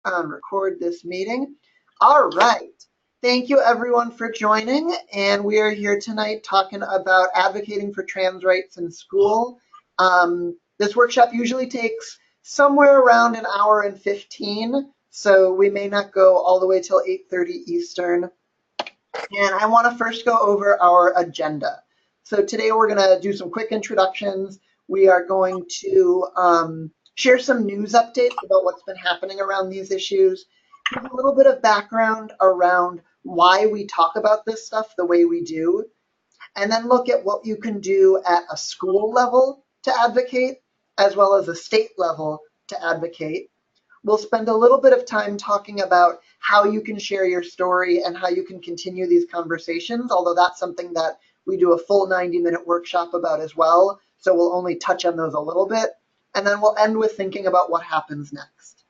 Record this meeting. All right. Thank you everyone for joining. And we are here tonight talking about advocating for trans rights in school. This workshop usually takes somewhere around an hour and 15. So we may not go all the way till 8:30 Eastern. And I want to first go over our agenda. So today we're going to do some quick introductions. We are going to share some news updates about what's been happening around these issues, give a little bit of background around why we talk about this stuff the way we do, and then look at what you can do at a school level to advocate, as well as a state level to advocate. We'll spend a little bit of time talking about how you can share your story and how you can continue these conversations, although that's something that we do a full 90-minute workshop about as well. So we'll only touch on those a little bit. And then we'll end with thinking about what happens next.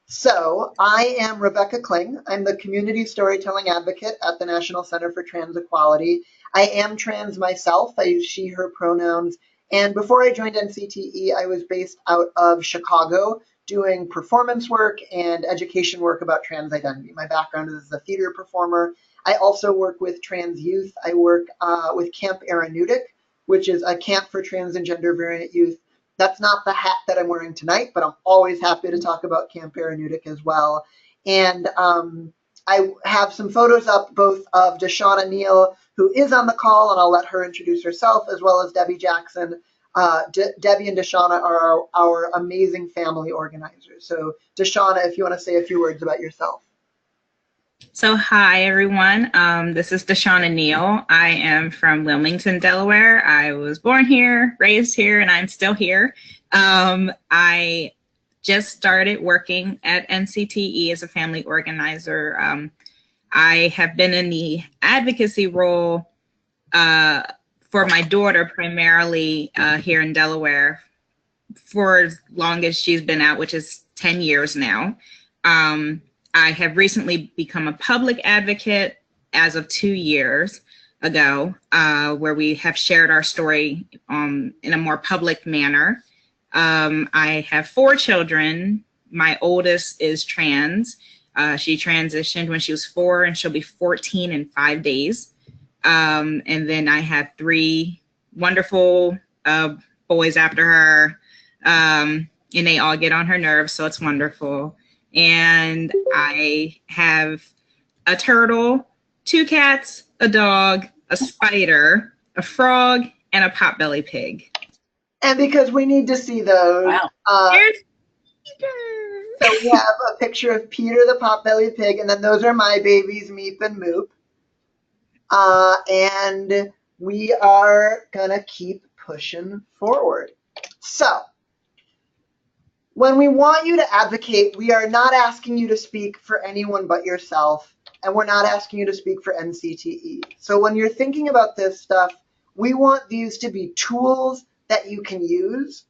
So I am Rebecca Kling. I'm the Community Storytelling Advocate at the National Center for Trans Equality. I am trans myself. I use she, her pronouns. And before I joined NCTE, I was based out of Chicago doing performance work and education work about trans identity. My background is as a theater performer. I also work with trans youth. I work with Camp Aeronautic, which is a camp for trans and gender variant youth. That's not the hat that I'm wearing tonight, but I'm always happy to talk about Camp Aeronautic as well. And I have some photos up both of Deshauna Neal, who is on the call, and I'll let her introduce herself, as well as Debbie Jackson. Debbie and Deshauna are our amazing family organizers. So Deshauna, if you want to say a few words about yourself. So hi, everyone. This is Deshauna Neal. I am from Wilmington, Delaware. I was born here, raised here, and I'm still here. I just started working at NCTE as a family organizer. I have been in the advocacy role for my daughter primarily here in Delaware for as long as she's been out, which is 10 years now. I have recently become a public advocate as of 2 years ago, where we have shared our story in a more public manner. I have 4 children. My oldest is trans. She transitioned when she was 4, and she'll be 14 in 5 days. And then I have 3 wonderful boys after her, and they all get on her nerves, so it's wonderful. And I have a turtle, 2 cats, a dog, a spider, a frog, and a potbelly pig. And because we need to see those, wow. So we have a picture of Peter the potbelly pig, and then those are my babies, Meep and Moop. And we are gonna keep pushing forward. So when we want you to advocate, we are not asking you to speak for anyone but yourself, and we're not asking you to speak for NCTE. So when you're thinking about this stuff, we want these to be tools that you can use,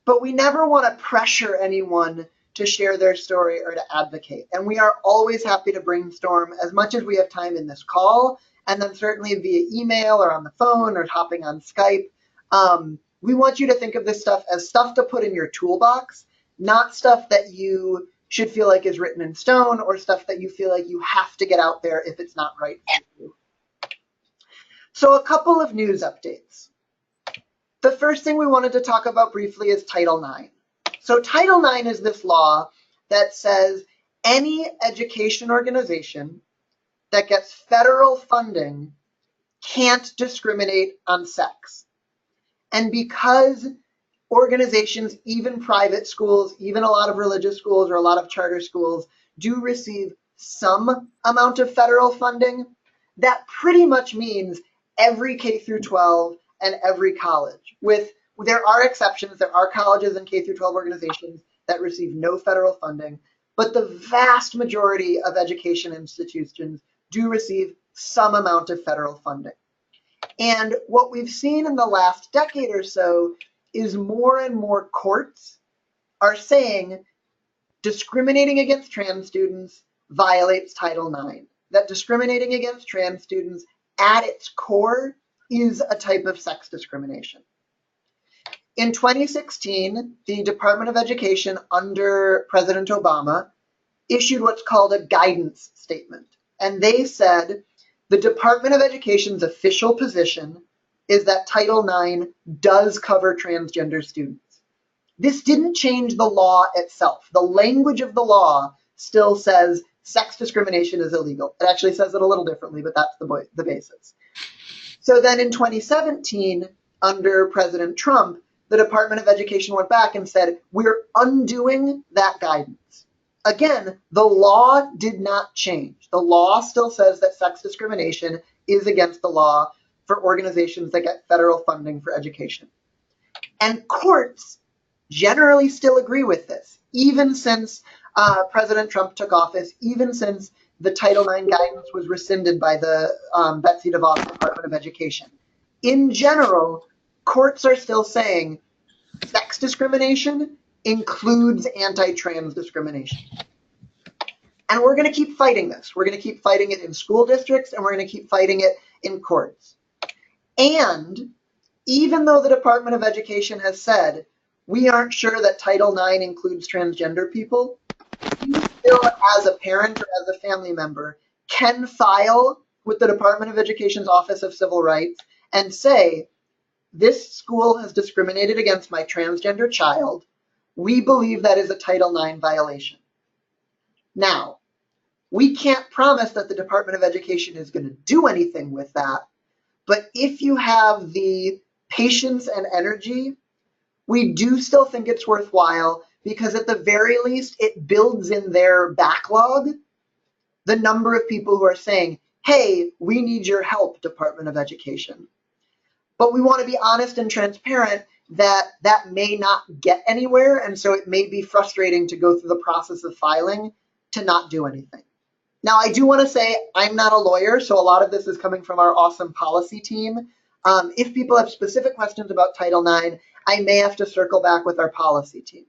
but we never want to pressure anyone to share their story or to advocate. And we are always happy to brainstorm as much as we have time in this call, and then certainly via email or on the phone or hopping on Skype. We want you to think of this stuff as stuff to put in your toolbox, not stuff that you should feel like is written in stone or stuff that you feel like you have to get out there if it's not right for you. So a couple of news updates. The first thing we wanted to talk about briefly is Title IX. So Title IX is this law that says any education organization that gets federal funding can't discriminate on sex. And because organizations, even private schools, even a lot of religious schools or a lot of charter schools do receive some amount of federal funding, that pretty much means every K through 12 and every college. There are exceptions. There are colleges and K through 12 organizations that receive no federal funding, but the vast majority of education institutions do receive some amount of federal funding. And what we've seen in the last decade or so is more and more courts are saying discriminating against trans students violates Title IX, that discriminating against trans students at its core is a type of sex discrimination. In 2016, the Department of Education under President Obama issued what's called a guidance statement. And they said the Department of Education's official position is that Title IX does cover transgender students. This didn't change the law itself. The language of the law still says sex discrimination is illegal. It actually says it a little differently, but that's the basis. So then in 2017, under President Trump, the Department of Education went back and said, we're undoing that guidance. Again, the law did not change. The law still says that sex discrimination is against the law for organizations that get federal funding for education. And courts generally still agree with this, even since President Trump took office, even since the Title IX guidance was rescinded by the Betsy DeVos Department of Education. In general, courts are still saying sex discrimination includes anti-trans discrimination. And we're going to keep fighting this. We're going to keep fighting it in school districts, and we're going to keep fighting it in courts. And even though the Department of Education has said, we aren't sure that Title IX includes transgender people, you still, as a parent or as a family member, can file with the Department of Education's Office of Civil Rights and say, this school has discriminated against my transgender child. We believe that is a Title IX violation. Now, we can't promise that the Department of Education is going to do anything with that, but if you have the patience and energy, we do still think it's worthwhile, because at the very least, it builds in their backlog the number of people who are saying, hey, we need your help, Department of Education. But we want to be honest and transparent that that may not get anywhere, and so it may be frustrating to go through the process of filing to not do anything. Now, I do want to say I'm not a lawyer, so a lot of this is coming from our awesome policy team. If people have specific questions about Title IX, I may have to circle back with our policy team.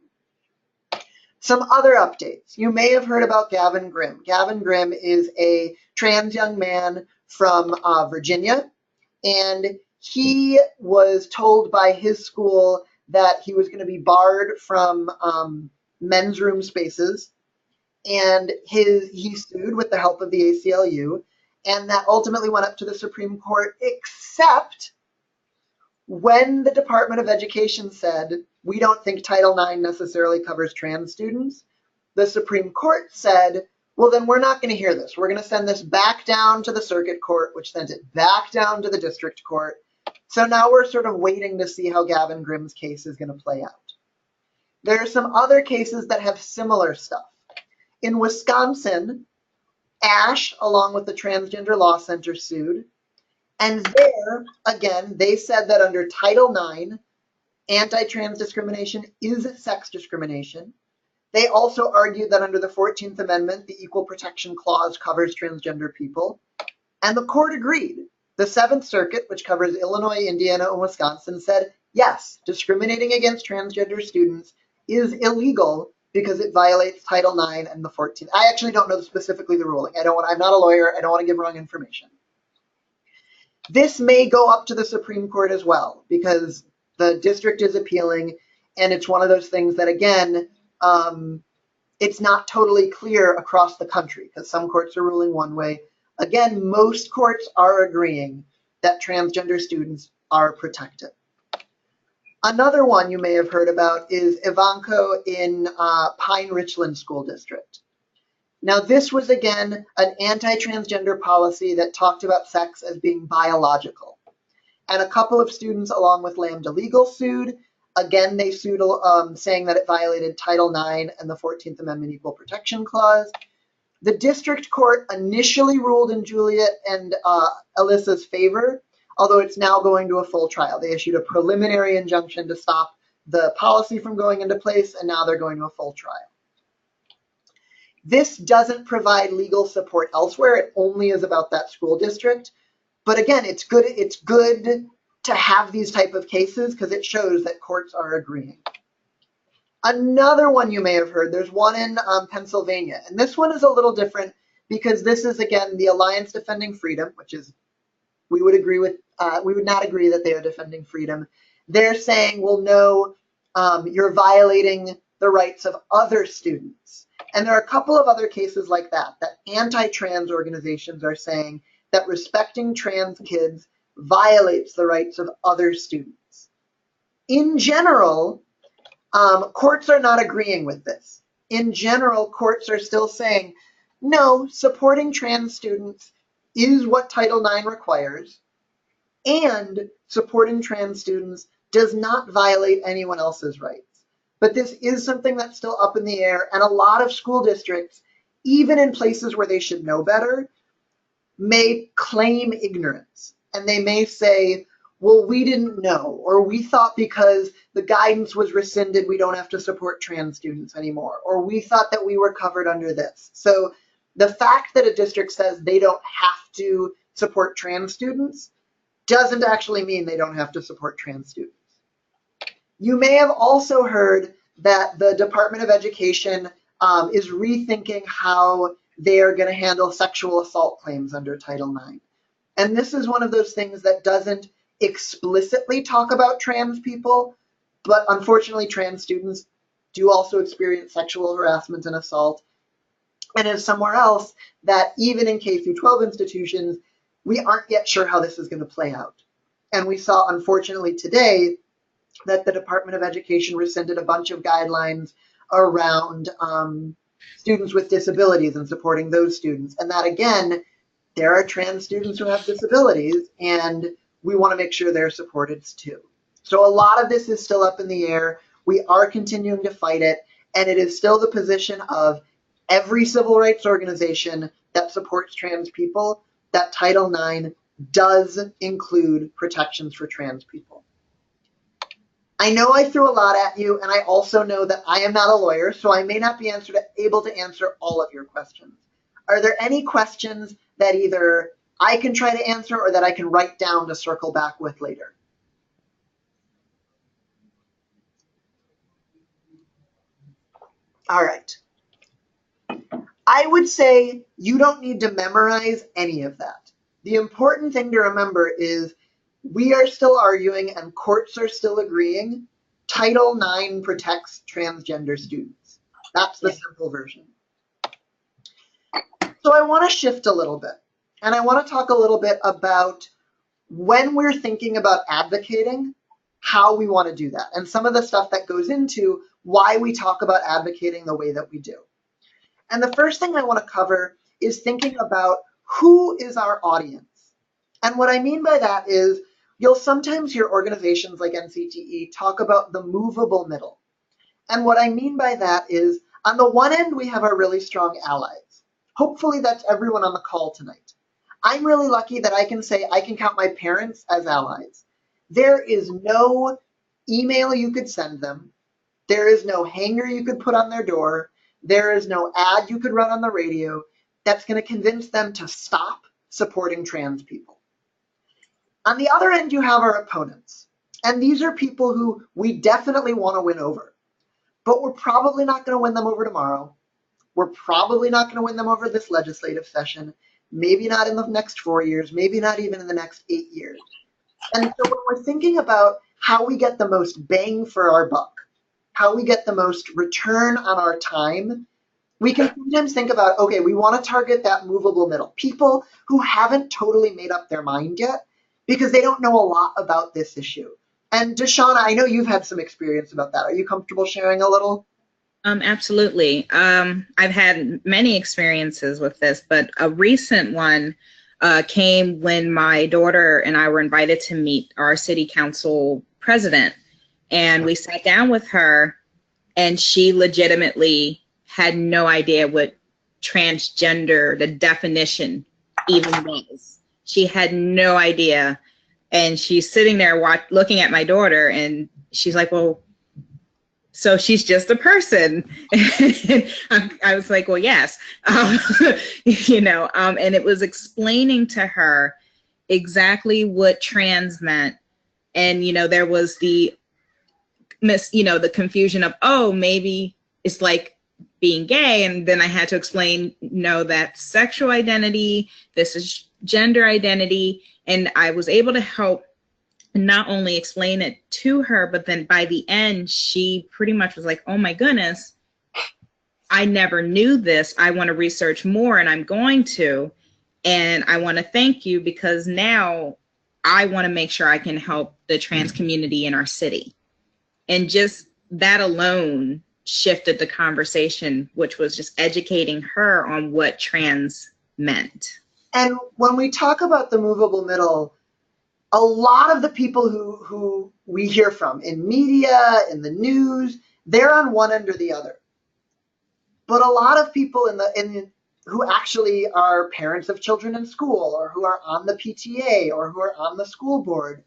Some other updates. You may have heard about Gavin Grimm. Gavin Grimm is a trans young man from Virginia, and he was told by his school that he was going to be barred from men's room spaces, and he sued with the help of the ACLU, and that ultimately went up to the Supreme Court, except when the Department of Education said, we don't think Title IX necessarily covers trans students, the Supreme Court said, well, then we're not going to hear this. We're going to send this back down to the circuit court, which sent it back down to the district court. So now we're sort of waiting to see how Gavin Grimm's case is going to play out. There are some other cases that have similar stuff. In Wisconsin, ASH, along with the Transgender Law Center, sued. And there, again, they said that under Title IX, anti-trans discrimination is sex discrimination. They also argued that under the 14th Amendment, the Equal Protection Clause covers transgender people. And the court agreed. The Seventh Circuit, which covers Illinois, Indiana, and Wisconsin, said, yes, discriminating against transgender students is illegal because it violates Title IX and the 14th. I actually don't know specifically the ruling. I'm not a lawyer. I don't want to give wrong information. This may go up to the Supreme Court as well, because the district is appealing, and it's one of those things that, again, it's not totally clear across the country, because some courts are ruling one way. Again, most courts are agreeing that transgender students are protected. Another one you may have heard about is Ivanko in Pine Richland School District. Now, this was, again, an anti-transgender policy that talked about sex as being biological. And a couple of students, along with Lambda Legal, sued. Again, they sued saying that it violated Title IX and the 14th Amendment Equal Protection Clause. The district court initially ruled in Juliet and Alyssa's favor, although it's now going to a full trial. They issued a preliminary injunction to stop the policy from going into place, and now they're going to a full trial. This doesn't provide legal support elsewhere. It only is about that school district. But again, it's good to have these type of cases because it shows that courts are agreeing. Another one you may have heard, there's one in Pennsylvania. And this one is a little different because this is, again, the Alliance Defending Freedom, which is, we would not agree that they are defending freedom. They're saying, well, no, you're violating the rights of other students. And there are a couple of other cases like that anti-trans organizations are saying that respecting trans kids violates the rights of other students. In general, courts are not agreeing with this. In general, courts are still saying, no, supporting trans students is what Title IX requires, and supporting trans students does not violate anyone else's rights. But this is something that's still up in the air, and a lot of school districts, even in places where they should know better, may claim ignorance. And they may say, well, we didn't know, or we thought because the guidance was rescinded, we don't have to support trans students anymore, or we thought that we were covered under this. So the fact that a district says they don't have to support trans students doesn't actually mean they don't have to support trans students. You may have also heard that the Department of Education is rethinking how they are going to handle sexual assault claims under Title IX. And this is one of those things that doesn't explicitly talk about trans people, but unfortunately trans students do also experience sexual harassment and assault. And is somewhere else that even in K through 12 institutions, we aren't yet sure how this is going to play out. And we saw, unfortunately, today that the Department of Education rescinded a bunch of guidelines around students with disabilities and supporting those students. And that, again, there are trans students who have disabilities, and we want to make sure they're supported too. So a lot of this is still up in the air. We are continuing to fight it, and it is still the position of every civil rights organization that supports trans people that Title IX does include protections for trans people. I know I threw a lot at you, and I also know that I am not a lawyer, so I may not be able to answer all of your questions. Are there any questions that either I can try to answer or that I can write down to circle back with later? All right. I would say you don't need to memorize any of that. The important thing to remember is we are still arguing and courts are still agreeing Title IX protects transgender students. That's the simple version. So I want to shift a little bit, and I want to talk a little bit about when we're thinking about advocating, how we want to do that, and some of the stuff that goes into why we talk about advocating the way that we do. And the first thing I want to cover is thinking about who is our audience. And what I mean by that is you'll sometimes hear organizations like NCTE talk about the movable middle. And what I mean by that is on the one end, we have our really strong allies. Hopefully that's everyone on the call tonight. I'm really lucky that I can say I can count my parents as allies. There is no email you could send them. There is no hanger you could put on their door. There is no ad you could run on the radio that's going to convince them to stop supporting trans people. On the other end, you have our opponents. And these are people who we definitely want to win over. But we're probably not going to win them over tomorrow. We're probably not going to win them over this legislative session. Maybe not in the next 4 years, maybe not even in the next 8 years. And so when we're thinking about how we get the most bang for our buck, how we get the most return on our time, we can sometimes think about, okay, we want to target that movable middle, people who haven't totally made up their mind yet because they don't know a lot about this issue. And Deshauna, I know you've had some experience about that. Are you comfortable sharing a little? Absolutely. I've had many experiences with this, but a recent one came when my daughter and I were invited to meet our city council president. And we sat down with her, and she legitimately had no idea what transgender, the definition, even was. She had no idea. And she's sitting there looking at my daughter, and she's like, well, so she's just a person. I was like, well, yes. And it was explaining to her exactly what trans meant. And, there was the confusion of, oh, maybe it's like being gay. And then I had to explain, no, that's sexual identity. This is gender identity. And I was able to help not only explain it to her, but then by the end, she pretty much was like, oh my goodness, I never knew this. I want to research more and I'm going to. And I want to thank you because now I want to make sure I can help the trans community in our city. And just that alone shifted the conversation, which was just educating her on what trans meant. And when we talk about the movable middle, a lot of the people who we hear from in media, in the news, they're on one end or the other. But a lot of people who actually are parents of children in school, or who are on the PTA, or who are on the school board,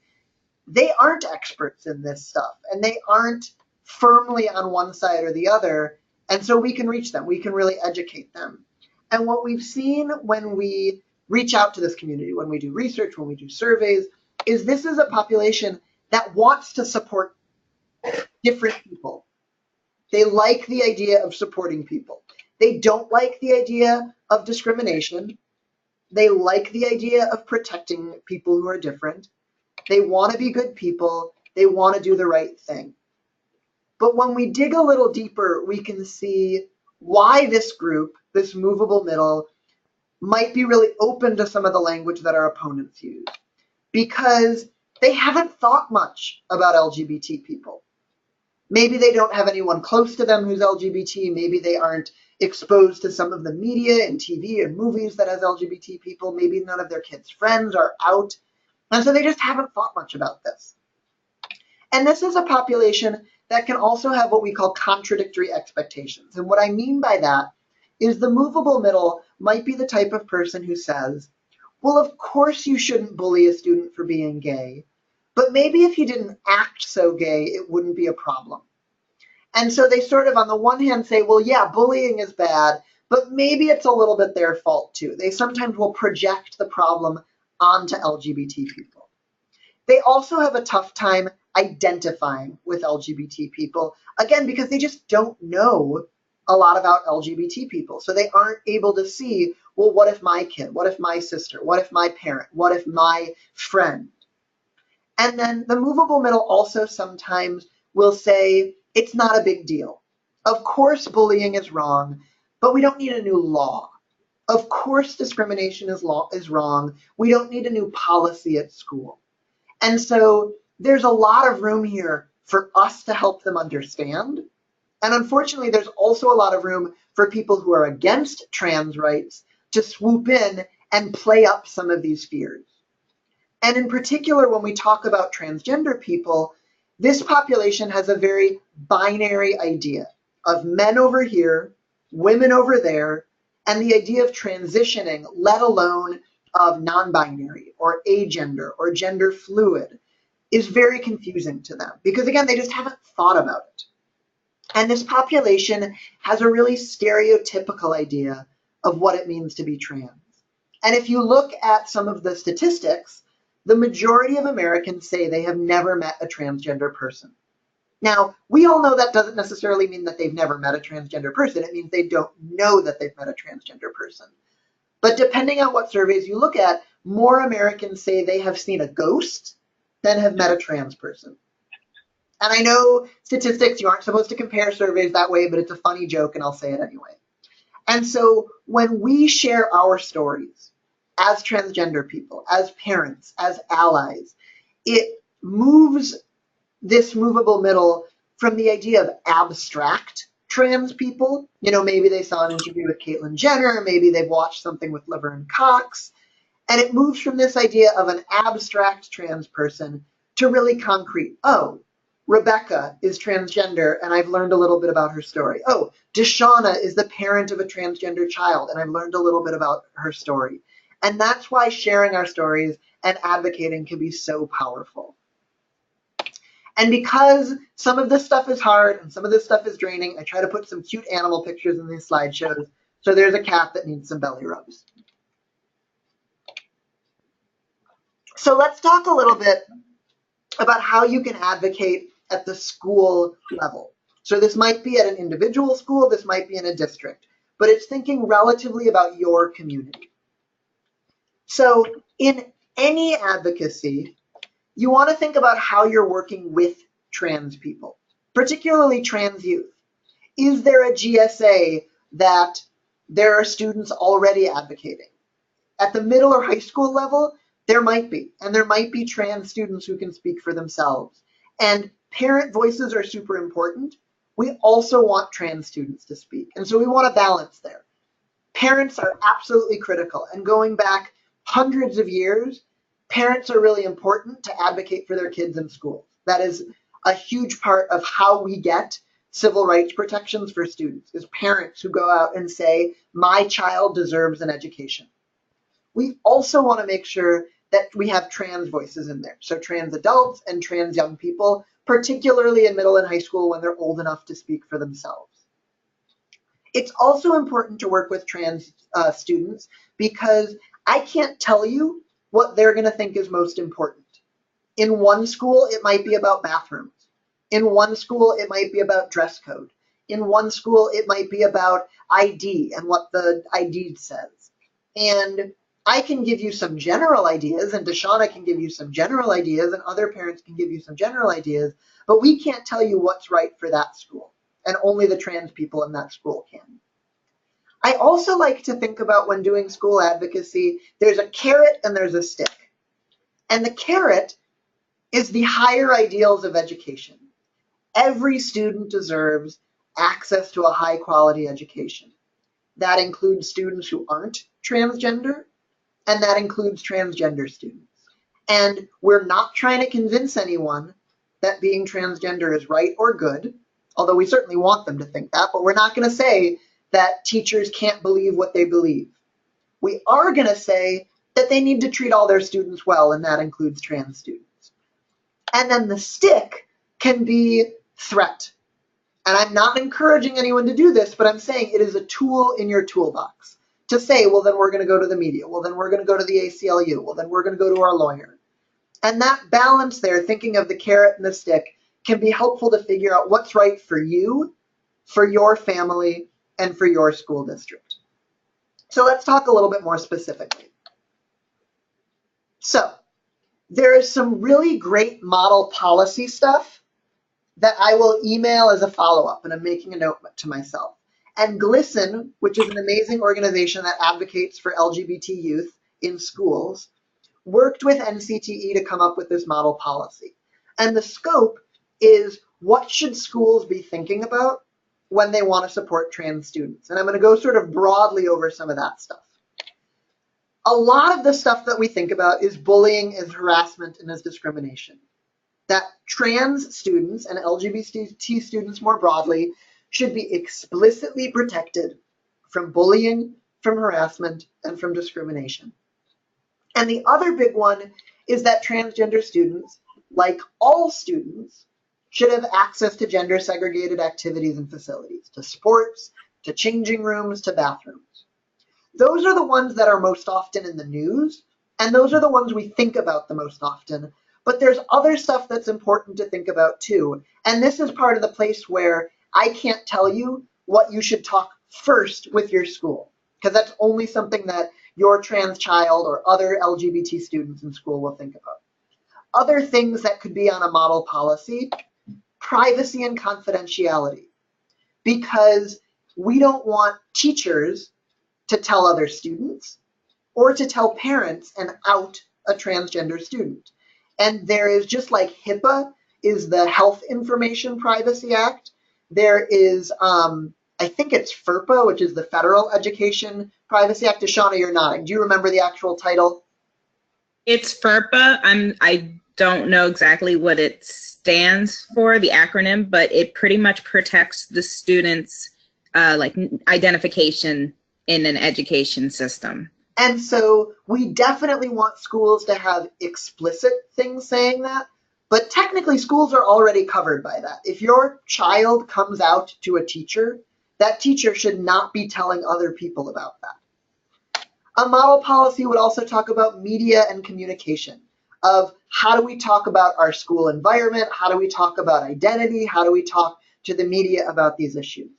they aren't experts in this stuff, and they aren't firmly on one side or the other. And so we can reach them. We can really educate them. And what we've seen when we reach out to this community, when we do research, when we do surveys, is this is a population that wants to support different people. They like the idea of supporting people. They don't like the idea of discrimination. They like the idea of protecting people who are different. They want to be good people. They want to do the right thing. But when we dig a little deeper, we can see why this group, this movable middle, might be really open to some of the language that our opponents use, because they haven't thought much about LGBT people. Maybe they don't have anyone close to them who's LGBT. Maybe they aren't exposed to some of the media and TV and movies that has LGBT people. Maybe none of their kids' friends are out. And so they just haven't thought much about this. And this is a population that can also have what we call contradictory expectations. And what I mean by that is the movable middle might be the type of person who says, well, of course you shouldn't bully a student for being gay, but maybe if he didn't act so gay, it wouldn't be a problem. And so they sort of, on the one hand, say, well, yeah, bullying is bad, but maybe it's a little bit their fault too. They sometimes will project the problem onto LGBT people. They also have a tough time identifying with LGBT people, again, because they just don't know a lot about LGBT people. So they aren't able to see, well, what if my kid? What if my sister? What if my parent? What if my friend? And then the movable middle also sometimes will say, it's not a big deal. Of course, bullying is wrong, but we don't need a new law. Of course, discrimination is wrong. We don't need a new policy at school. And so there's a lot of room here for us to help them understand. And unfortunately, there's also a lot of room for people who are against trans rights to swoop in and play up some of these fears. And in particular, when we talk about transgender people, this population has a very binary idea of men over here, women over there, and the idea of transitioning, let alone of non-binary or agender or gender fluid, is very confusing to them because, again, they just haven't thought about it. And this population has a really stereotypical idea of what it means to be trans. And if you look at some of the statistics, the majority of Americans say they have never met a transgender person. Now, we all know that doesn't necessarily mean that they've never met a transgender person. It means they don't know that they've met a transgender person. But depending on what surveys you look at, more Americans say they have seen a ghost than have met a trans person. And I know statistics, you aren't supposed to compare surveys that way, but it's a funny joke and I'll say it anyway. And so when we share our stories as transgender people, as parents, as allies, it moves this movable middle from the idea of abstract trans people. You know, maybe they saw an interview with Caitlyn Jenner, maybe they've watched something with Laverne Cox, and it moves from this idea of an abstract trans person to really concrete. Oh, Rebecca is transgender, and I've learned a little bit about her story. Oh, Deshauna is the parent of a transgender child, and I've learned a little bit about her story. And that's why sharing our stories and advocating can be so powerful. And because some of this stuff is hard and some of this stuff is draining, I try to put some cute animal pictures in these slideshows. So there's a cat that needs some belly rubs. So let's talk a little bit about how you can advocate at the school level. So this might be at an individual school, this might be in a district, but it's thinking relatively about your community. So in any advocacy, you want to think about how you're working with trans people, particularly trans youth. Is there a GSA that there are students already advocating? At the middle or high school level, there might be, and there might be trans students who can speak for themselves. And parent voices are super important. We also want trans students to speak, and so we want a balance there. Parents are absolutely critical, and going back hundreds of years, parents are really important to advocate for their kids in schools. That is a huge part of how we get civil rights protections for students, is parents who go out and say, my child deserves an education. We also want to make sure that we have trans voices in there. So trans adults and trans young people, particularly in middle and high school when they're old enough to speak for themselves. It's also important to work with trans students because I can't tell you what they're going to think is most important. In one school, it might be about bathrooms. In one school, it might be about dress code. In one school, it might be about ID and what the ID says. And I can give you some general ideas, and Deshauna can give you some general ideas, and other parents can give you some general ideas, but we can't tell you what's right for that school, and only the trans people in that school can. I also like to think about, when doing school advocacy, there's a carrot and there's a stick. And the carrot is the higher ideals of education. Every student deserves access to a high quality education. That includes students who aren't transgender, and that includes transgender students. And we're not trying to convince anyone that being transgender is right or good, although we certainly want them to think that, but we're not going to say that teachers can't believe what they believe. We are going to say that they need to treat all their students well, and that includes trans students. And then the stick can be threat. And I'm not encouraging anyone to do this, but I'm saying it is a tool in your toolbox to say, well, then we're going to go to the media. Well, then we're going to go to the ACLU. Well, then we're going to go to our lawyer. And that balance there, thinking of the carrot and the stick, can be helpful to figure out what's right for you, for your family, and for your school district. So let's talk a little bit more specifically. So there is some really great model policy stuff that I will email as a follow-up, and I'm making a note to myself. And GLSEN, which is an amazing organization that advocates for LGBT youth in schools, worked with NCTE to come up with this model policy. And the scope is, what should schools be thinking about when they want to support trans students? And I'm going to go sort of broadly over some of that stuff. A lot of the stuff that we think about is bullying, is harassment, and is discrimination. That trans students and LGBT students more broadly should be explicitly protected from bullying, from harassment, and from discrimination. And the other big one is that transgender students, like all students, should have access to gender segregated activities and facilities, to sports, to changing rooms, to bathrooms. Those are the ones that are most often in the news, and those are the ones we think about the most often. But there's other stuff that's important to think about too. And this is part of the place where I can't tell you what you should talk first with your school, because that's only something that your trans child or other LGBT students in school will think about. Other things that could be on a model policy: privacy and confidentiality, because we don't want teachers to tell other students or to tell parents and out a transgender student. And there is, just like HIPAA is the Health Information Privacy Act, there is, I think it's FERPA, which is the Federal Education Privacy Act. Deshauna, you're nodding. Do you remember the actual title? It's FERPA. I don't know exactly what it stands for, the acronym, but it pretty much protects the students' identification in an education system. And so we definitely want schools to have explicit things saying that, but technically schools are already covered by that. If your child comes out to a teacher, that teacher should not be telling other people about that. A model policy would also talk about media and communication, of how do we talk about our school environment, how do we talk about identity, how do we talk to the media about these issues.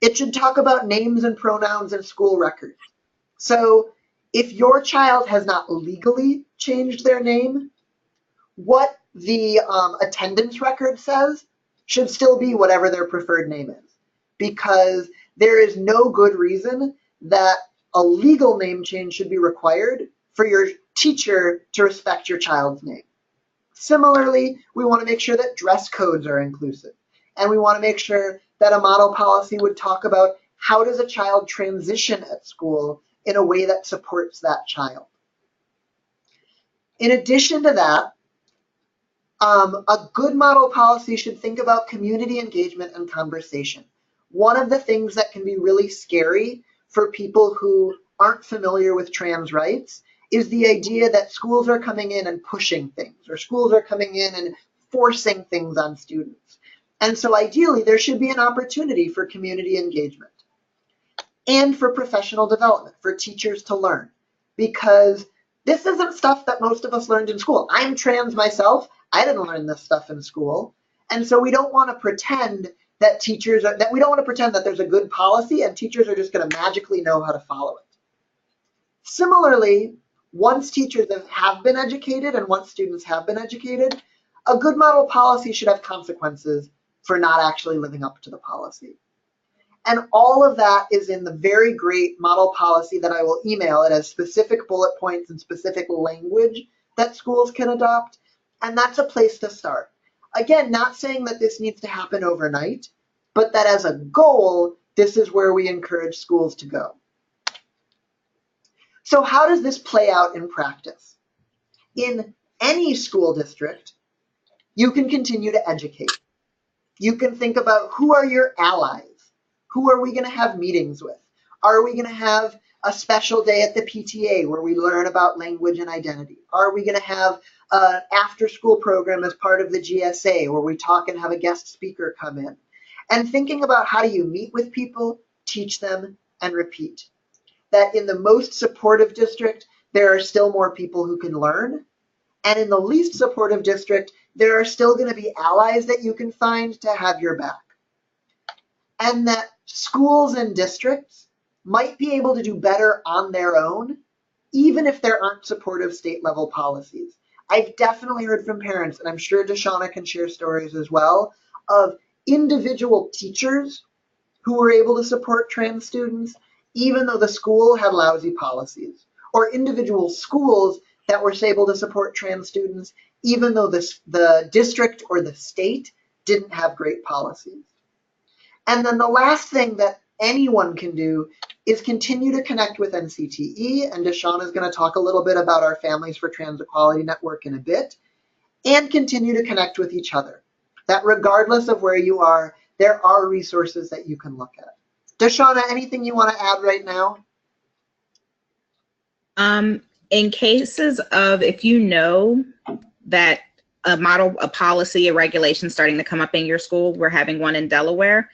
It should talk about names and pronouns in school records. So if your child has not legally changed their name, what the attendance record says should still be whatever their preferred name is. because there is no good reason that a legal name change should be required for your teacher to respect your child's name. Similarly, we want to make sure that dress codes are inclusive. And we want to make sure that a model policy would talk about how does a child transition at school in a way that supports that child. In addition to that, a good model policy should think about community engagement and conversation. One of the things that can be really scary for people who aren't familiar with trans rights is the idea that schools are coming in and pushing things, or schools are coming in and forcing things on students. And so ideally, there should be an opportunity for community engagement and for professional development, for teachers to learn, because this isn't stuff that most of us learned in school. I'm trans myself. I didn't learn this stuff in school. And so we don't want to pretend that we don't want to pretend that there's a good policy and teachers are just going to magically know how to follow it. Similarly, once teachers have been educated and once students have been educated, a good model policy should have consequences for not actually living up to the policy. And all of that is in the very great model policy that I will email. It has specific bullet points and specific language that schools can adopt. And that's a place to start. Again, not saying that this needs to happen overnight, but that as a goal, this is where we encourage schools to go. So how does this play out in practice? In any school district, you can continue to educate. You can think about who are your allies? Who are we going to have meetings with? Are we going to have a special day at the PTA where we learn about language and identity? Are we going to have an after-school program as part of the GSA where we talk and have a guest speaker come in? And thinking about how do you meet with people, teach them, and repeat. That in the most supportive district, there are still more people who can learn. And in the least supportive district, there are still going to be allies that you can find to have your back. And that schools and districts might be able to do better on their own, even if there aren't supportive state level policies. I've definitely heard from parents, and I'm sure Deshauna can share stories as well, of individual teachers who were able to support trans students, even though the school had lousy policies, or individual schools that were able to support trans students, even though the district or the state didn't have great policies. And then the last thing that anyone can do is continue to connect with NCTE, and Deshauna is going to talk a little bit about our Families for Trans Equality Network in a bit, and continue to connect with each other. That regardless of where you are, there are resources that you can look at. Deshauna, anything you want to add right now? In cases of, if you know that a policy, a regulation starting to come up in your school, we're having one in Delaware,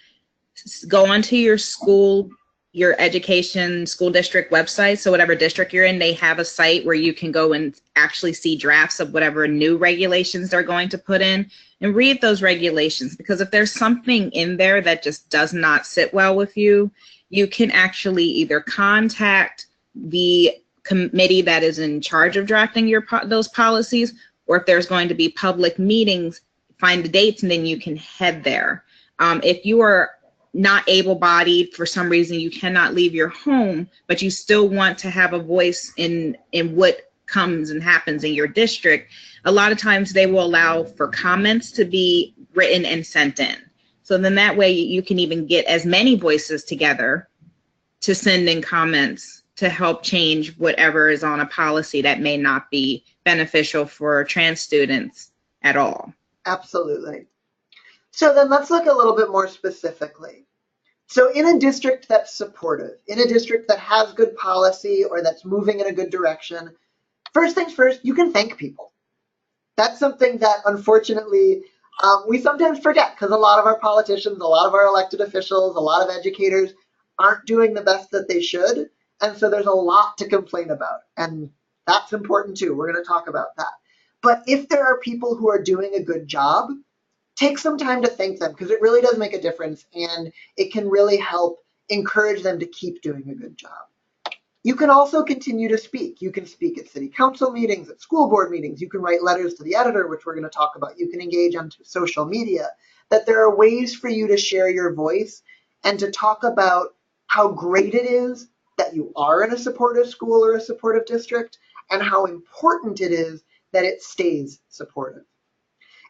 go onto your school, your education school district website. So whatever district you're in, they have a site where you can go and actually see drafts of whatever new regulations they're going to put in and read those regulations. Because if there's something in there that just does not sit well with you, you can actually either contact the committee that is in charge of drafting those policies, or if there's going to be public meetings, find the dates and then you can head there. If you are not able-bodied for some reason, you cannot leave your home, but you still want to have a voice in what comes and happens in your district, a lot of times they will allow for comments to be written and sent in. So then that way you can even get as many voices together to send in comments to help change whatever is on a policy that may not be beneficial for trans students at all. Absolutely. So then let's look a little bit more specifically. So in a district that's supportive, in a district that has good policy or that's moving in a good direction, first things first, you can thank people. That's something that unfortunately we sometimes forget, because a lot of our politicians, a lot of our elected officials, a lot of educators aren't doing the best that they should. And so there's a lot to complain about. And that's important too. We're going to talk about that. But if there are people who are doing a good job, take some time to thank them, because it really does make a difference and it can really help encourage them to keep doing a good job. You can also continue to speak. You can speak at city council meetings, at school board meetings. You can write letters to the editor, which we're going to talk about. You can engage on social media. That there are ways for you to share your voice and to talk about how great it is that you are in a supportive school or a supportive district, and how important it is that it stays supportive.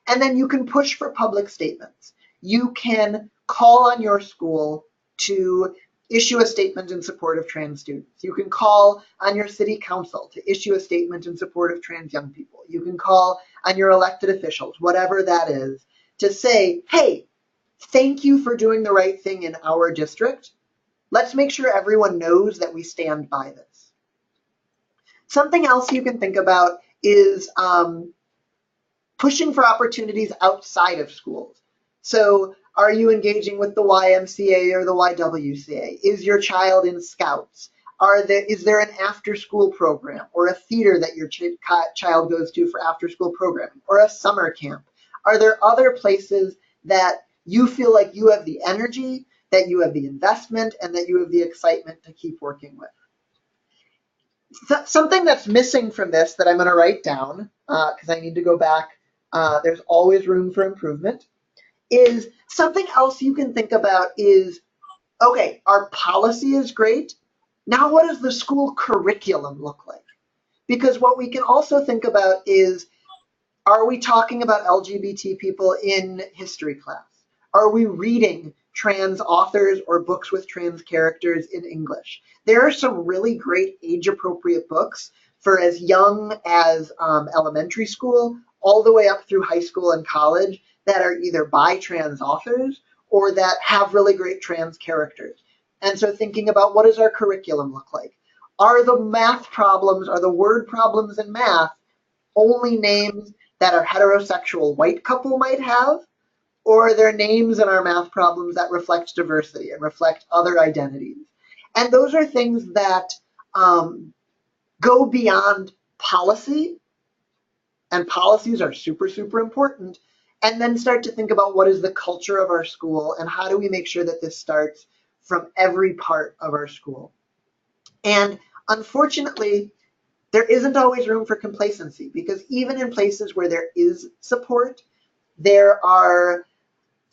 And then you can push for public statements. You can call on your school to issue a statement in support of trans students. You can call on your city council to issue a statement in support of trans young people. You can call on your elected officials, whatever that is, to say, hey, thank you for doing the right thing in our district. Let's make sure everyone knows that we stand by this. Something else you can think about is pushing for opportunities outside of schools. So are you engaging with the YMCA or the YWCA? Is your child in Scouts? Is there an after-school program or a theater that your child goes to for after-school programming, or a summer camp? Are there other places that you feel like you have the energy, that you have the investment, and that you have the excitement to keep working with? Something that's missing from this that I'm going to write down, because I need to go back, there's always room for improvement, is something else you can think about is, okay, our policy is great. Now what does the school curriculum look like? Because what we can also think about is, are we talking about LGBT people in history class? Are we reading trans authors or books with trans characters in English? There are some really great age-appropriate books for as young as elementary school, all the way up through high school and college, that are either by trans authors or that have really great trans characters. And so thinking about, what does our curriculum look like? Are the math problems, are the word problems in math only names that a heterosexual white couple might have? Or are there names in our math problems that reflect diversity and reflect other identities? And those are things that go beyond policy, and policies are super, super important, and then start to think about, what is the culture of our school, and how do we make sure that this starts from every part of our school? And unfortunately, there isn't always room for complacency, because even in places where there is support, there are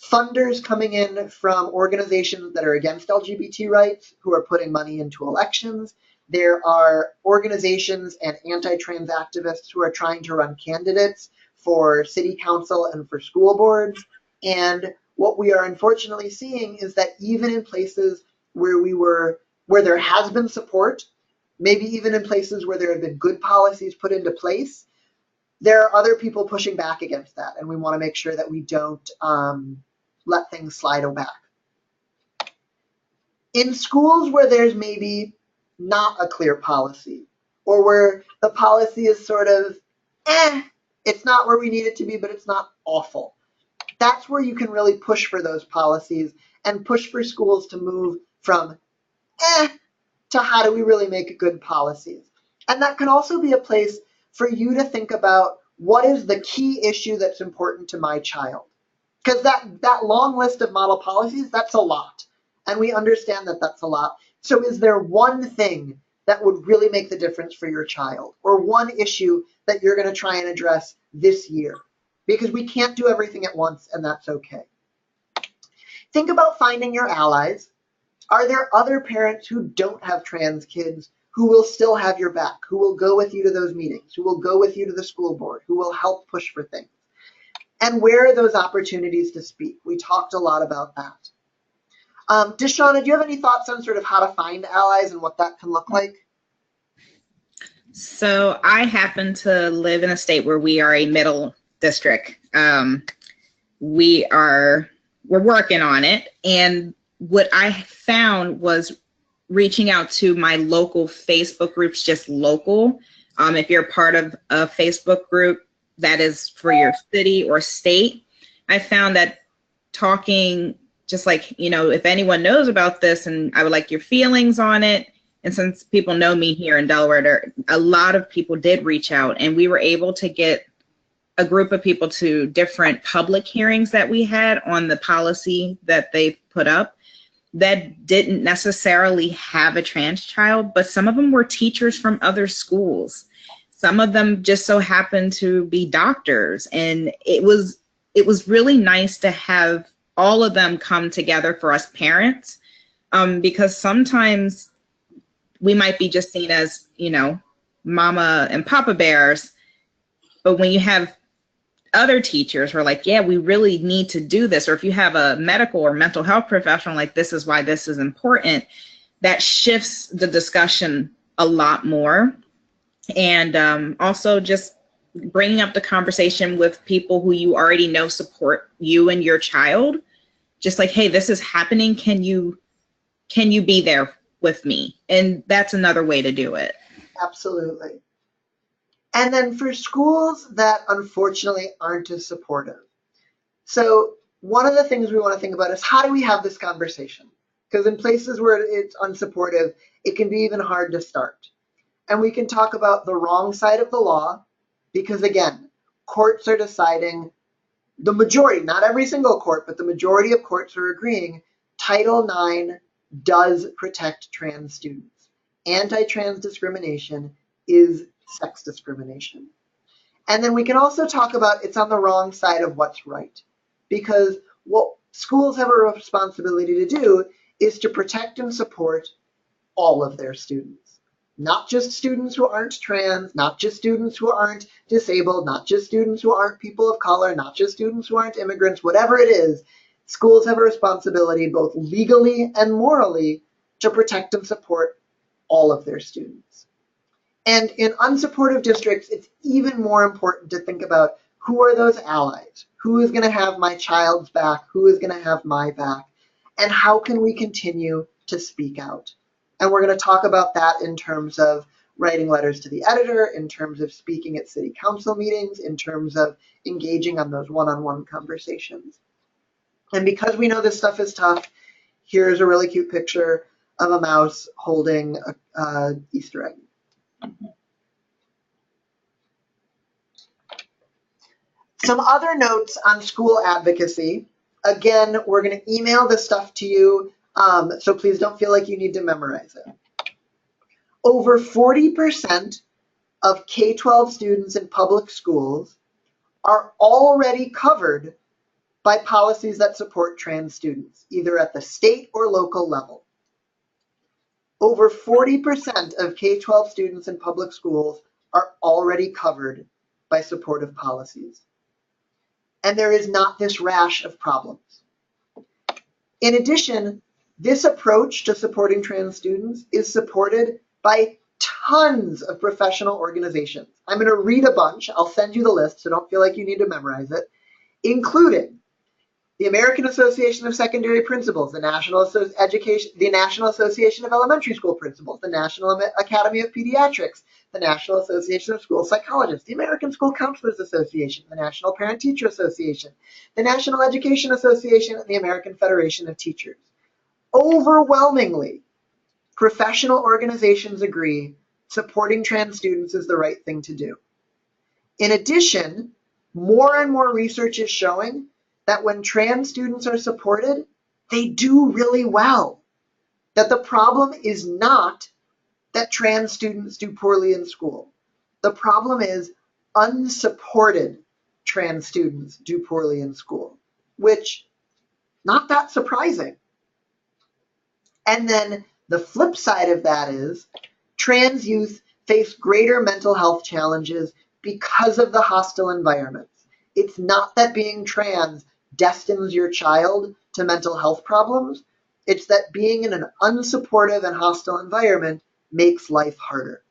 funders coming in from organizations that are against LGBT rights who are putting money into elections. There are organizations and anti-trans activists who are trying to run candidates for city council and for school boards. And what we are unfortunately seeing is that even in places where there has been support, maybe even in places where there have been good policies put into place, there are other people pushing back against that. And we want to make sure that we don't let things slide back. In schools where there's maybe not a clear policy, or where the policy is sort of, it's not where we need it to be, but it's not awful. That's where you can really push for those policies and push for schools to move from to how do we really make good policies. And that can also be a place for you to think about, what is the key issue that's important to my child? Because that long list of model policies, that's a lot. And we understand that that's a lot. So is there one thing that would really make the difference for your child, or one issue that you're going to try and address this year? Because we can't do everything at once, and that's okay. Think about finding your allies. Are there other parents who don't have trans kids who will still have your back, who will go with you to those meetings, who will go with you to the school board, who will help push for things? And where are those opportunities to speak? We talked a lot about that. Deshauna, do you have any thoughts on sort of how to find allies and what that can look like? So I happen to live in a state where we are a middle district. We're working on it. And what I found was reaching out to my local Facebook groups, just local. If you're part of a Facebook group that is for your city or state, I found that talking, just like, if anyone knows about this and I would like your feelings on it. And since people know me here in Delaware, a lot of people did reach out, and we were able to get a group of people to different public hearings that we had on the policy that they put up that didn't necessarily have a trans child, but some of them were teachers from other schools. Some of them just so happened to be doctors. And it was really nice to have all of them come together for us parents, because sometimes we might be just seen as, you know, mama and papa bears, but when you have other teachers who are like, yeah, we really need to do this, or if you have a medical or mental health professional, like, this is why this is important, that shifts the discussion a lot more. And also just bringing up the conversation with people who you already know support you and your child, just like, hey, this is happening, can you be there with me? And that's another way to do it. Absolutely. And then for schools that unfortunately aren't as supportive. So one of the things we want to think about is, how do we have this conversation? Because in places where it's unsupportive, it can be even hard to start. And we can talk about the wrong side of the law, because again, courts are deciding, the majority, not every single court, but the majority of courts are agreeing Title IX does protect trans students. Anti-trans discrimination is sex discrimination. And then we can also talk about, it's on the wrong side of what's right. Because what schools have a responsibility to do is to protect and support all of their students. Not just students who aren't trans, not just students who aren't disabled, not just students who aren't people of color, not just students who aren't immigrants, whatever it is, schools have a responsibility both legally and morally to protect and support all of their students. And in unsupportive districts, it's even more important to think about, who are those allies? Who is going to have my child's back? Who is going to have my back? And how can we continue to speak out? And we're going to talk about that in terms of writing letters to the editor, in terms of speaking at city council meetings, in terms of engaging on those one-on-one conversations. And because we know this stuff is tough, here's a really cute picture of a mouse holding a Easter egg. Some other notes on school advocacy. Again, we're going to email this stuff to you, so please don't feel like you need to memorize it. Over 40% of K-12 students in public schools are already covered by policies that support trans students, either at the state or local level. Over 40% of K-12 students in public schools are already covered by supportive policies. And there is not this rash of problems. In addition, this approach to supporting trans students is supported by tons of professional organizations. I'm going to read a bunch. I'll send you the list, so don't feel like you need to memorize it, including the American Association of Secondary Principals, the National Association of Elementary School Principals, the National Academy of Pediatrics, the National Association of School Psychologists, the American School Counselors Association, the National Parent-Teacher Association, the National Education Association, and the American Federation of Teachers. Overwhelmingly, professional organizations agree supporting trans students is the right thing to do. In addition, more and more research is showing that when trans students are supported, they do really well. That the problem is not that trans students do poorly in school. The problem is unsupported trans students do poorly in school, which not that surprising. And then the flip side of that is trans youth face greater mental health challenges because of the hostile environments. It's not that being trans destines your child to mental health problems. It's that being in an unsupportive and hostile environment makes life harder.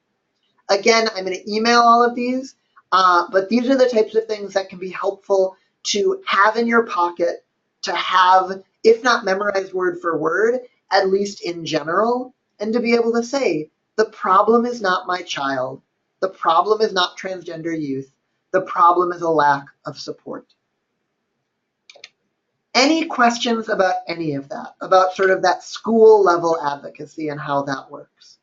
Again, I'm going to email all of these, but these are the types of things that can be helpful to have in your pocket, to have, if not memorized word for word, at least in general, and to be able to say, the problem is not my child. The problem is not transgender youth. The problem is a lack of support. Any questions about any of that, about sort of that school level advocacy and how that works?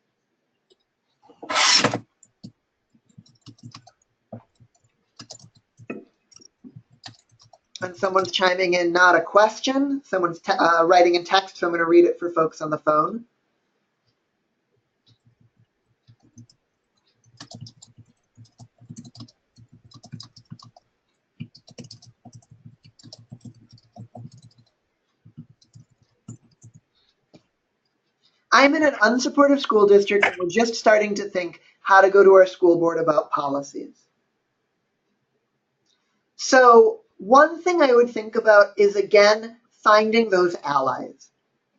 And someone's chiming in, not a question. Someone's writing in text, so I'm going to read it for folks on the phone. I'm in an unsupportive school district and we're just starting to think how to go to our school board about policies. So one thing I would think about is, again, finding those allies,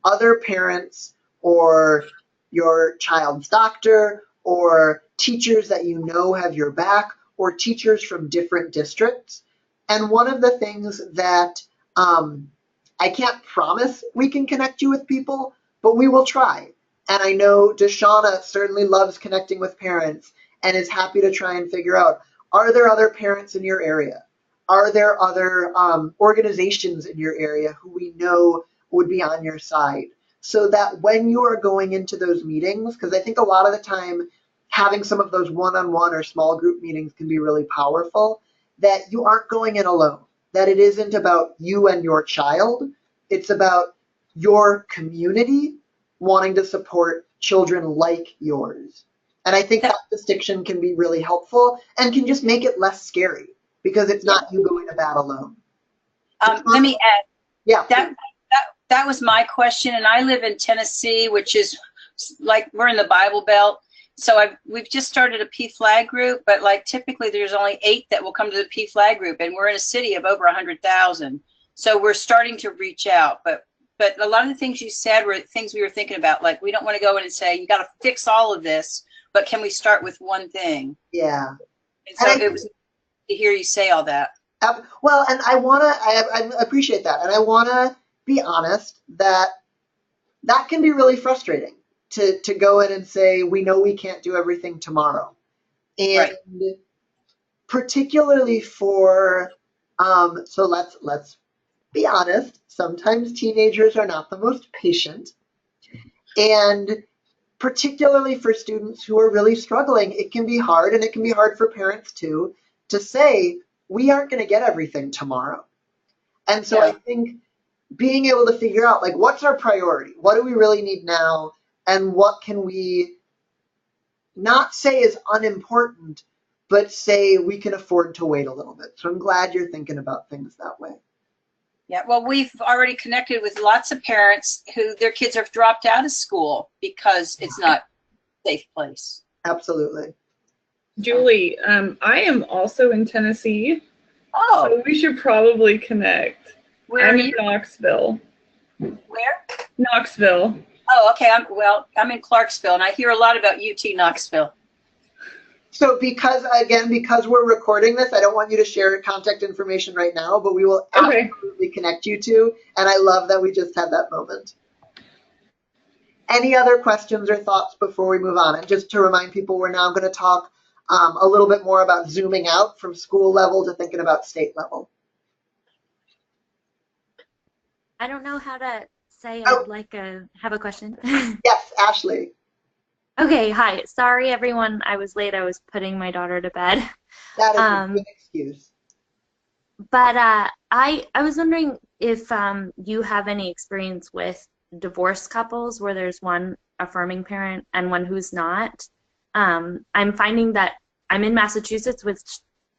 other parents or your child's doctor or teachers that you know have your back or teachers from different districts. And one of the things that I can't promise we can connect you with people, but we will try. And I know Deshauna certainly loves connecting with parents and is happy to try and figure out, are there other parents in your area? Are there other organizations in your area who we know would be on your side? So that when you are going into those meetings, because I think a lot of the time having some of those one-on-one or small group meetings can be really powerful, that you aren't going in alone, that it isn't about you and your child, it's about your community wanting to support children like yours. And I think that distinction can be really helpful and can just make it less scary because it's not you going to bat alone. Let me add. Yeah. That was my question, and I live in Tennessee, which is like we're in the Bible Belt. So we've just started a PFLAG group, but like typically there's only 8 that will come to the PFLAG group, and we're in a city of over 100,000. So we're starting to reach out, but a lot of the things you said were things we were thinking about. Like we don't want to go in and say you got to fix all of this, but can we start with one thing? Yeah. And so it was to hear you say all that. Well, and I appreciate that, and I wanna be honest that can be really frustrating to go in and say we know we can't do everything tomorrow, and right. Particularly for so let's be honest, sometimes teenagers are not the most patient, and particularly for students who are really struggling, it can be hard, and it can be hard for parents too, to say we aren't going to get everything tomorrow. And so I think being able to figure out, like, what's our priority? What do we really need now? And what can we not say is unimportant, but say we can afford to wait a little bit. So I'm glad you're thinking about things that way. Yeah, well, we've already connected with lots of parents who their kids have dropped out of school because it's not a safe place. Absolutely. Julie, I am also in Tennessee. Oh. So we should probably connect. Where I'm are in you? Knoxville. Where? Knoxville. Oh, okay. I'm in Clarksville, and I hear a lot about UT Knoxville. So because we're recording this, I don't want you to share contact information right now, but we will absolutely connect you two. And I love that we just had that moment. Any other questions or thoughts before we move on? And just to remind people, we're now going to talk a little bit more about zooming out from school level to thinking about state level. I don't know how to say I'd like to have a question. Yes, Ashley. Okay, hi. Sorry, everyone. I was late. I was putting my daughter to bed. That is a good excuse. But I was wondering if you have any experience with divorced couples where there's one affirming parent and one who's not. I'm finding that I'm in Massachusetts, which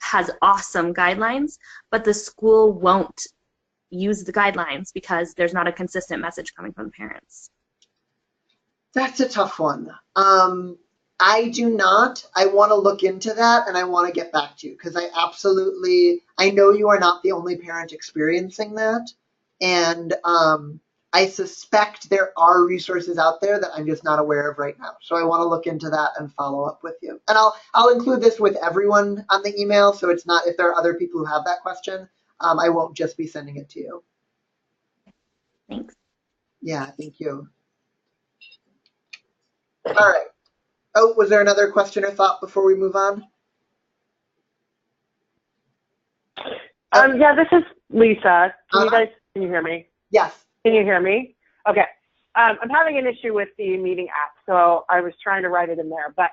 has awesome guidelines, but the school won't use the guidelines because there's not a consistent message coming from parents. That's a tough one. I do not. I want to look into that and I want to get back to you because I know you are not the only parent experiencing that. And I suspect there are resources out there that I'm just not aware of right now. So I want to look into that and follow up with you. And I'll include this with everyone on the email. So it's not, if there are other people who have that question, I won't just be sending it to you. Thanks. Yeah, thank you. All right. Oh, was there another question or thought before we move on? Yeah, this is Lisa. Can you hear me? Yes. Can you hear me? Okay. I'm having an issue with the meeting app, so I was trying to write it in there. But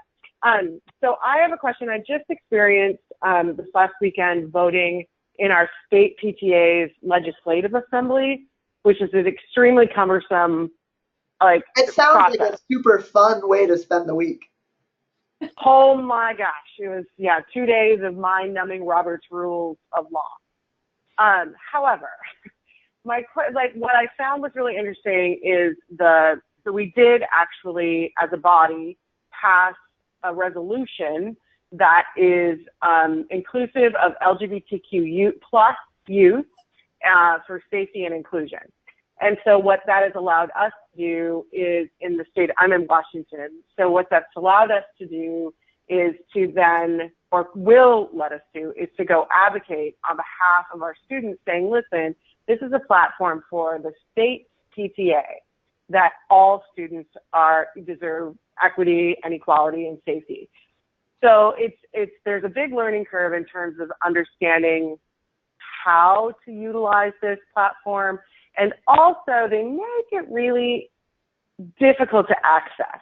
so I have a question. I just experienced this last weekend voting in our state PTA's legislative assembly, which is an extremely cumbersome it sounds process. Like a super fun way to spend the week. Oh my gosh, it was 2 days of mind-numbing Robert's Rules of Law. However, what I found was really interesting is the So we did actually, as a body, pass a resolution that is inclusive of LGBTQ plus youth for safety and inclusion. And so what that has allowed us to do is, in the state, I'm in Washington, so what that's allowed us to do is to then, or will let us do, is to go advocate on behalf of our students, saying, listen, this is a platform for the state PTA, that all students deserve equity and equality and safety. So there's a big learning curve in terms of understanding how to utilize this platform, and also they make it really difficult to access.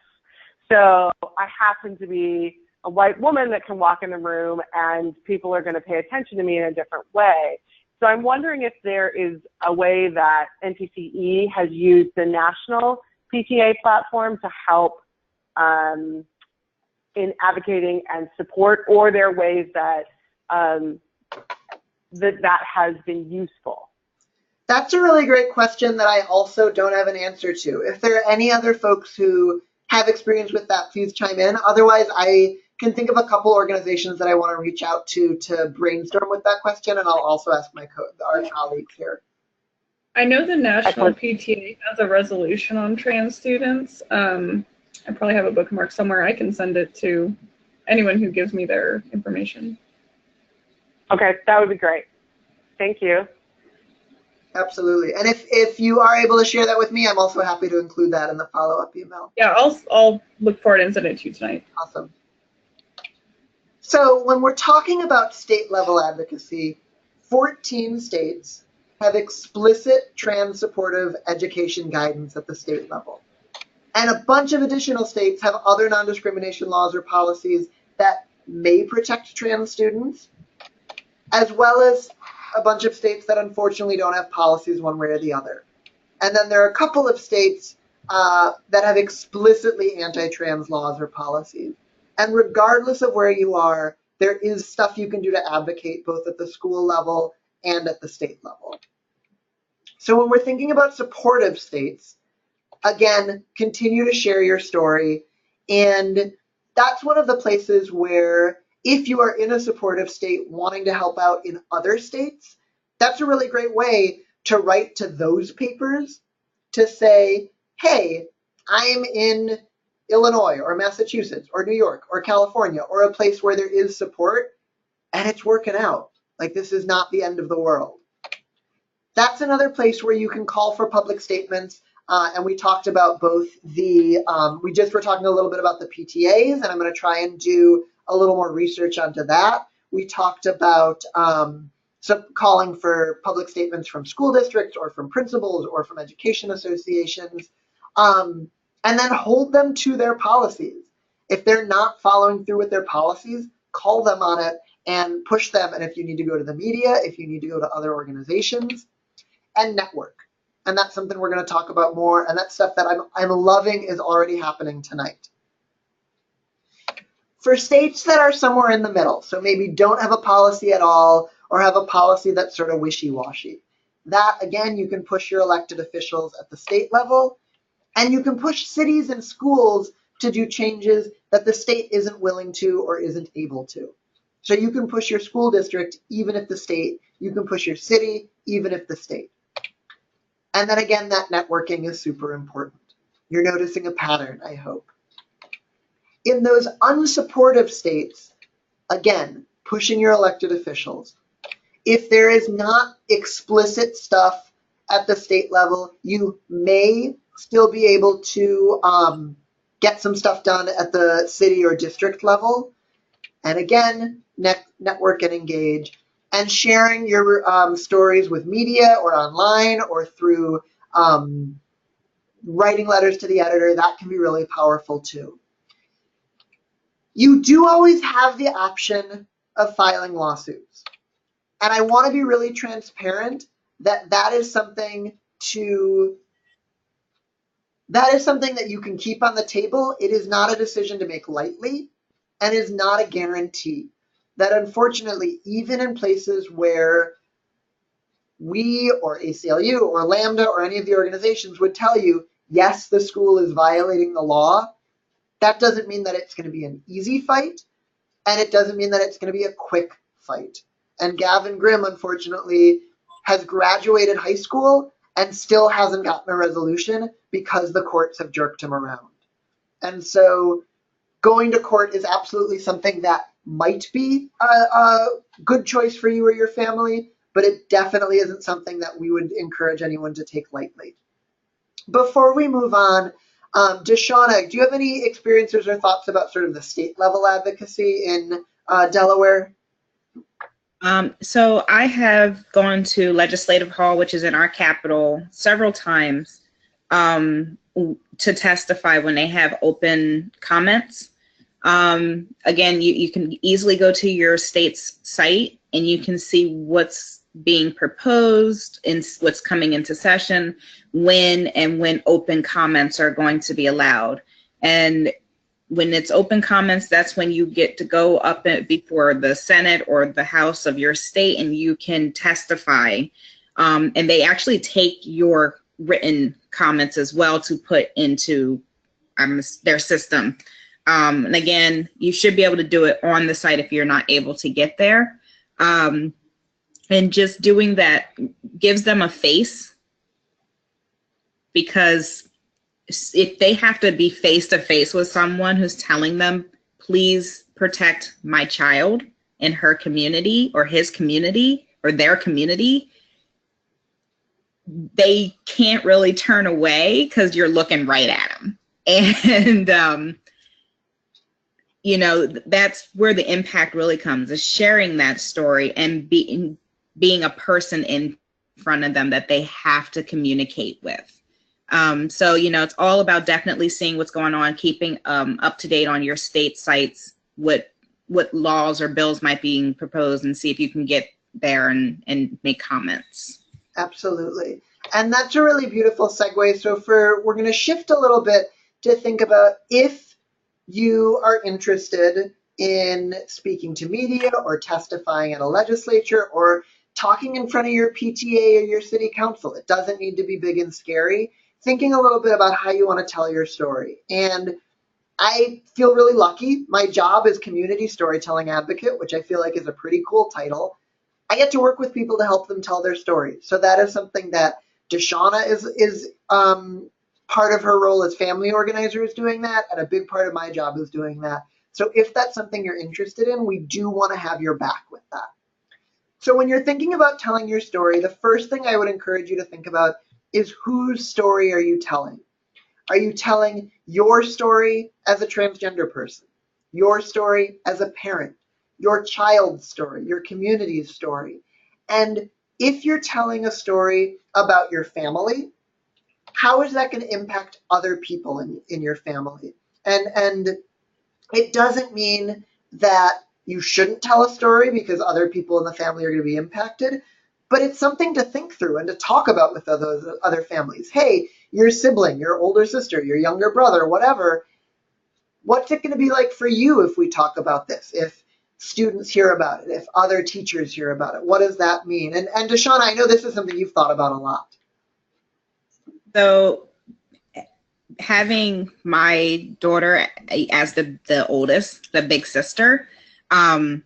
So I happen to be a white woman that can walk in the room and people are going to pay attention to me in a different way. So I'm wondering if there is a way that NPCE has used the national PTA platform to help in advocating and support, or there are ways that that has been useful. That's a really great question that I also don't have an answer to. If there are any other folks who have experience with that, please chime in. Otherwise, I can think of a couple organizations that I want to reach out to brainstorm with that question, and I'll also ask our colleagues here. I know the National PTA has a resolution on trans students. I probably have a bookmark somewhere. I can send it to anyone who gives me their information. Okay, that would be great. Thank you. Absolutely. And if you are able to share that with me, I'm also happy to include that in the follow-up email. Yeah, I'll look for it and send it to you tonight. Awesome. So when we're talking about state-level advocacy, 14 states have explicit trans-supportive education guidance at the state level. And a bunch of additional states have other non-discrimination laws or policies that may protect trans students, as well as a bunch of states that unfortunately don't have policies one way or the other. And then there are a couple of states that have explicitly anti-trans laws or policies. And regardless of where you are, there is stuff you can do to advocate both at the school level and at the state level. So when we're thinking about supportive states, again, continue to share your story. And that's one of the places where if you are in a supportive state wanting to help out in other states, that's a really great way to write to those papers to say, hey, I'm in Illinois or Massachusetts or New York or California or a place where there is support and it's working out. Like, this is not the end of the world. That's another place where you can call for public statements. And we talked about both we just were talking a little bit about the PTAs, and I'm going to try and do a little more research onto that. We talked about calling for public statements from school districts or from principals or from education associations, and then hold them to their policies. If they're not following through with their policies, call them on it and push them. And if you need to go to the media, if you need to go to other organizations, and network. And that's something we're going to talk about more. And that's stuff that I'm loving is already happening tonight. For states that are somewhere in the middle, so maybe don't have a policy at all or have a policy that's sort of wishy-washy, that, again, you can push your elected officials at the state level, and you can push cities and schools to do changes that the state isn't willing to or isn't able to. So you can push your school district even if the state, you can push your city even if the state. And then again, that networking is super important. You're noticing a pattern, I hope. In those unsupportive states, again, pushing your elected officials. If there is not explicit stuff at the state level, you may still be able to get some stuff done at the city or district level. And again, network and engage. And sharing your stories with media or online or through writing letters to the editor, that can be really powerful too. You do always have the option of filing lawsuits. And I want to be really transparent that is something that you can keep on the table. It is not a decision to make lightly and is not a guarantee. That unfortunately, even in places where we or ACLU or Lambda or any of the organizations would tell you, yes, the school is violating the law, that doesn't mean that it's going to be an easy fight, and it doesn't mean that it's going to be a quick fight. And Gavin Grimm, unfortunately, has graduated high school and still hasn't gotten a resolution because the courts have jerked him around. And so going to court is absolutely something that might be a good choice for you or your family, but it definitely isn't something that we would encourage anyone to take lightly. Before we move on, Deshauna, do you have any experiences or thoughts about sort of the state level advocacy in Delaware? So I have gone to Legislative Hall, which is in our capital, several times to testify when they have open comments. Again, you can easily go to your state's site and you can see what's being proposed and what's coming into session, when open comments are going to be allowed. And when it's open comments, that's when you get to go up before the Senate or the House of your state and you can testify. And they actually take your written comments as well to put into their system. And again, you should be able to do it on the site if you're not able to get there. And just doing that gives them a face, because if they have to be face to face with someone who's telling them, please protect my child in her community or his community or their community, they can't really turn away because you're looking right at them. And, you know, that's where the impact really comes, is sharing that story and being a person in front of them that they have to communicate with. So, you know, it's all about definitely seeing what's going on, keeping up to date on your state sites, what laws or bills might be proposed, and see if you can get there and make comments. Absolutely. And that's a really beautiful segue. So we're going to shift a little bit to think about, if you are interested in speaking to media or testifying at a legislature or talking in front of your PTA or your city council. It doesn't need to be big and scary. Thinking a little bit about how you want to tell your story. And I feel really lucky. My job is community storytelling advocate, which I feel like is a pretty cool title. I get to work with people to help them tell their stories. So that is something that Deshauna is part of her role as family organizer is doing that, and a big part of my job is doing that. So if that's something you're interested in, we do want to have your back with that. So when you're thinking about telling your story, the first thing I would encourage you to think about is, whose story are you telling? Are you telling your story as a transgender person, your story as a parent, your child's story, your community's story? And if you're telling a story about your family, how is that going to impact other people in your family? And it doesn't mean that you shouldn't tell a story because other people in the family are going to be impacted, but it's something to think through and to talk about with other families. Hey, your sibling, your older sister, your younger brother, whatever, what's it going to be like for you if we talk about this? If students hear about it, if other teachers hear about it, what does that mean? And Deshauna, I know this is something you've thought about a lot. So having my daughter as the oldest, the big sister, and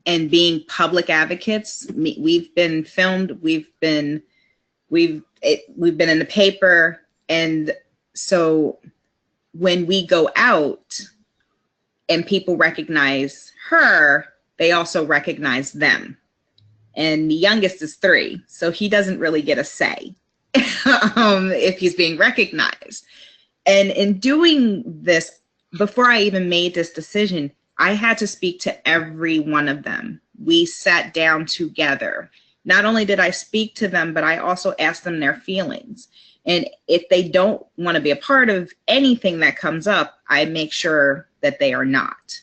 being public advocates, we've been filmed, we've been in the paper, and so when we go out and people recognize her, they also recognize them. And the youngest is 3, so he doesn't really get a say if he's being recognized. And in doing this, before I even made this decision, I had to speak to every one of them. We sat down together. Not only did I speak to them, but I also asked them their feelings. And if they don't want to be a part of anything that comes up, I make sure that they are not.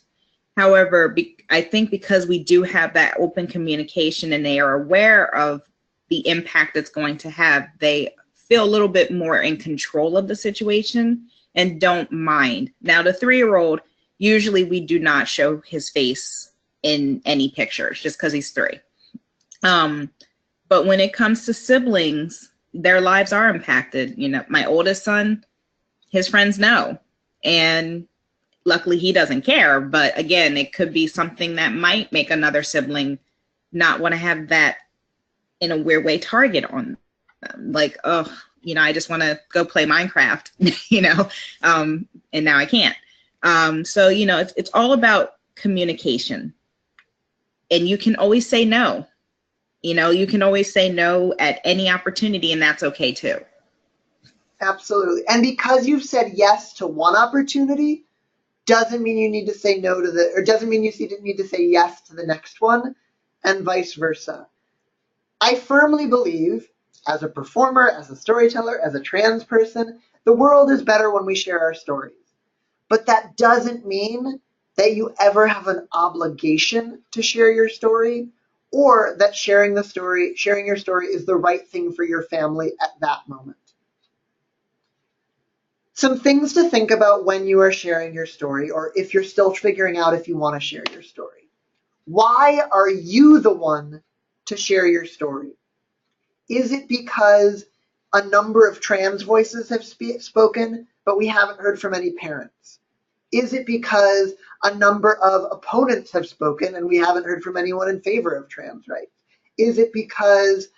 However, I think because we do have that open communication and they are aware of the impact it's going to have, they feel a little bit more in control of the situation and don't mind. Now, the 3-year-old, usually we do not show his face in any pictures just because he's 3. But when it comes to siblings, their lives are impacted. You know, my oldest son, his friends know, and luckily he doesn't care. But again, it could be something that might make another sibling not want to have that, in a weird way, target on them. Like, oh, you know, I just want to go play Minecraft, you know, and now I can't. So, you know, it's all about communication. And you can always say no. You know, you can always say no at any opportunity, and that's okay too. Absolutely. And because you've said yes to one opportunity, doesn't mean you need to say no to or doesn't mean you need to say yes to the next one, and vice versa. I firmly believe, as a performer, as a storyteller, as a trans person, the world is better when we share our stories. But that doesn't mean that you ever have an obligation to share your story, or that sharing your story is the right thing for your family at that moment. Some things to think about when you are sharing your story, or if you're still figuring out if you want to share your story. Why are you the one to share your story? Is it because a number of trans voices have spoken, but we haven't heard from any parents? Is it because a number of opponents have spoken and we haven't heard from anyone in favor of trans rights? Is it because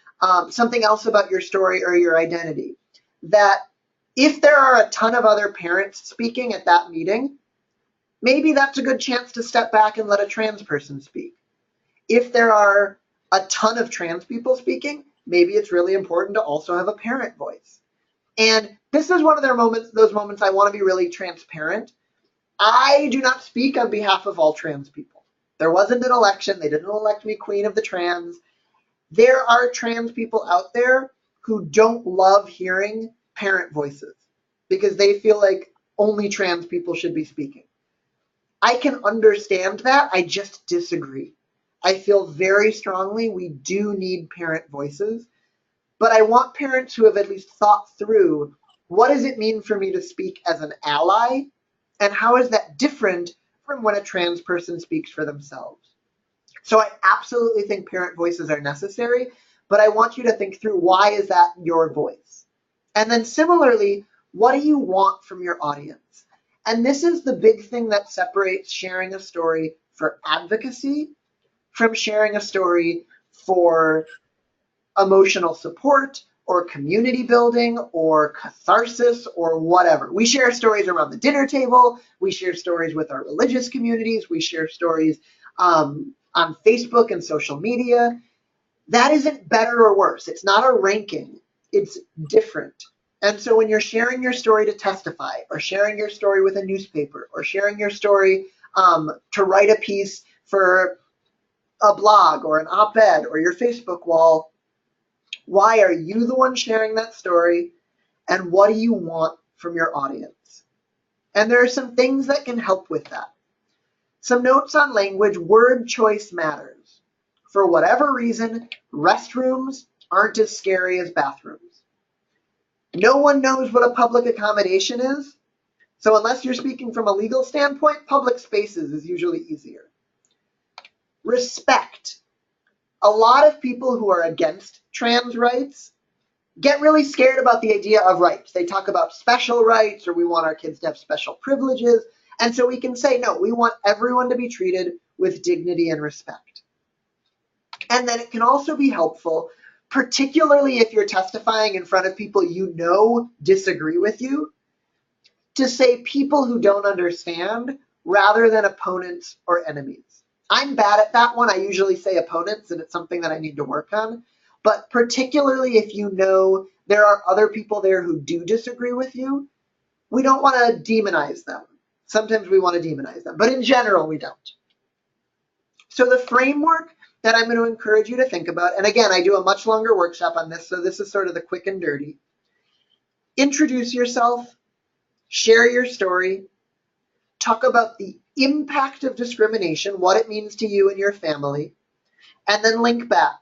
something else about your story or your identity? That if there are a ton of other parents speaking at that meeting, maybe that's a good chance to step back and let a trans person speak. If there are a ton of trans people speaking, maybe it's really important to also have a parent voice. And this is one of those moments I want to be really transparent. I do not speak on behalf of all trans people. There wasn't an election. They didn't elect me queen of the trans. There are trans people out there who don't love hearing parent voices because they feel like only trans people should be speaking. I can understand that. I just disagree. I feel very strongly we do need parent voices, but I want parents who have at least thought through, what does it mean for me to speak as an ally, and how is that different from when a trans person speaks for themselves? So I absolutely think parent voices are necessary, but I want you to think through, why is that your voice? And then similarly, what do you want from your audience? And this is the big thing that separates sharing a story for advocacy from sharing a story for emotional support or community building or catharsis or whatever. We share stories around the dinner table. We share stories with our religious communities. We share stories on Facebook and social media. That isn't better or worse. It's not a ranking. It's different. And so when you're sharing your story to testify, or sharing your story with a newspaper, or sharing your story to write a piece for a blog or an op-ed or your Facebook wall, why are you the one sharing that story, and what do you want from your audience? And there are some things that can help with that. Some notes on language: word choice matters. For whatever reason, restrooms aren't as scary as bathrooms. No one knows what a public accommodation is, so unless you're speaking from a legal standpoint, public spaces is usually easier. Respect. A lot of people who are against trans rights get really scared about the idea of rights. They talk about special rights, or we want our kids to have special privileges. And so we can say, no, we want everyone to be treated with dignity and respect. And then it can also be helpful, particularly if you're testifying in front of people you know disagree with you, to say people who don't understand rather than opponents or enemies. I'm bad at that one. I usually say opponents, and it's something that I need to work on. But particularly if you know there are other people there who do disagree with you, we don't want to demonize them. Sometimes we want to demonize them, but in general, we don't. So the framework that I'm going to encourage you to think about, and again, I do a much longer workshop on this, so this is sort of the quick and dirty. Introduce yourself, share your story, talk about the impact of discrimination, what it means to you and your family, and then link back.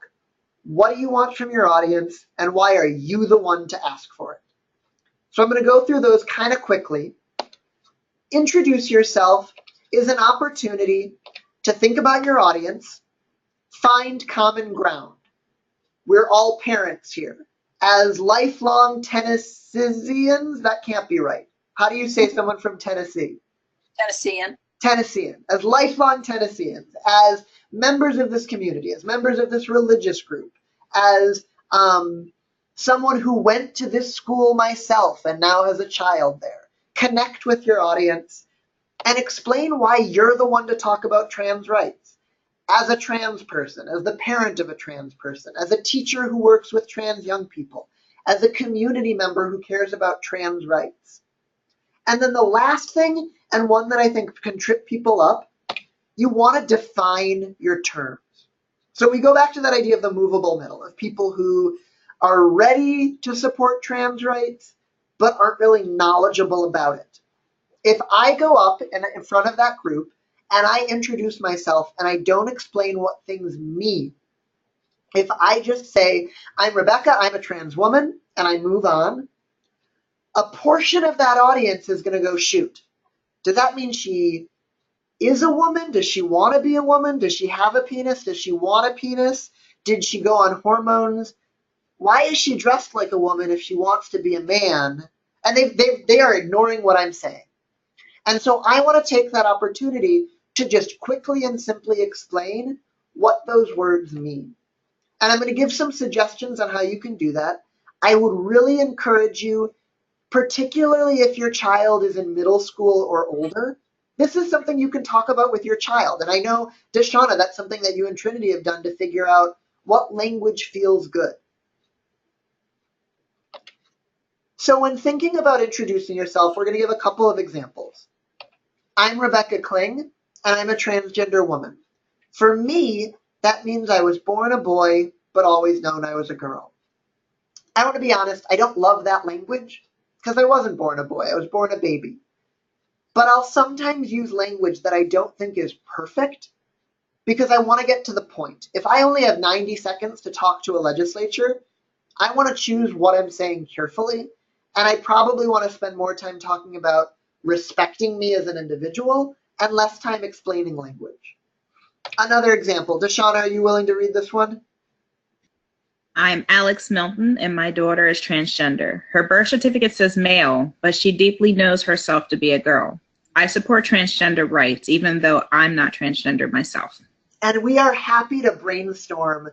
What do you want from your audience, and why are you the one to ask for it? So I'm going to go through those kind of quickly. Introduce yourself is an opportunity to think about your audience, find common ground. We're all parents here, As lifelong Tennesseans, that can't be right. How do you say someone from Tennessee? Tennessean. Tennessean, as lifelong Tennesseans, as members of this community, as members of this religious group, as someone who went to this school myself and now has a child there. Connect with your audience and explain why you're the one to talk about trans rights. As a trans person, as the parent of a trans person, as a teacher who works with trans young people, as a community member who cares about trans rights. And then the last thing, and one that I think can trip people up, you want to define your terms. So we go back to that idea of the movable middle, of people who are ready to support trans rights, but aren't really knowledgeable about it. If I go up in front of that group and I introduce myself and I don't explain what things mean, if I just say, I'm Rebecca, I'm a trans woman, and I move on, a portion of that audience is going to go, shoot, does that mean she is a woman? Does she want to be a woman? Does she have a penis? Does she want a penis? Did she go on hormones? Why is she dressed like a woman if she wants to be a man? And they are ignoring what I'm saying. And so I want to take that opportunity to just quickly and simply explain what those words mean. And I'm going to give some suggestions on how you can do that. I would really encourage you, particularly if your child is in middle school or older, this is something you can talk about with your child. And I know, Deshauna, that's something that you and Trinity have done to figure out what language feels good. So when thinking about introducing yourself, we're going to give a couple of examples. I'm Rebecca Kling, and I'm a transgender woman. For me, that means I was born a boy, but always known I was a girl. I want to be honest, I don't love that language because I wasn't born a boy, I was born a baby. But I'll sometimes use language that I don't think is perfect because I want to get to the point. If I only have 90 seconds to talk to a legislature, I want to choose what I'm saying carefully, and I probably want to spend more time talking about respecting me as an individual and less time explaining language. Another example, Deshauna, are you willing to read this one? I'm Alex Milton, and my daughter is transgender. Her birth certificate says male, but she deeply knows herself to be a girl. I support transgender rights, even though I'm not transgender myself. And we are happy to brainstorm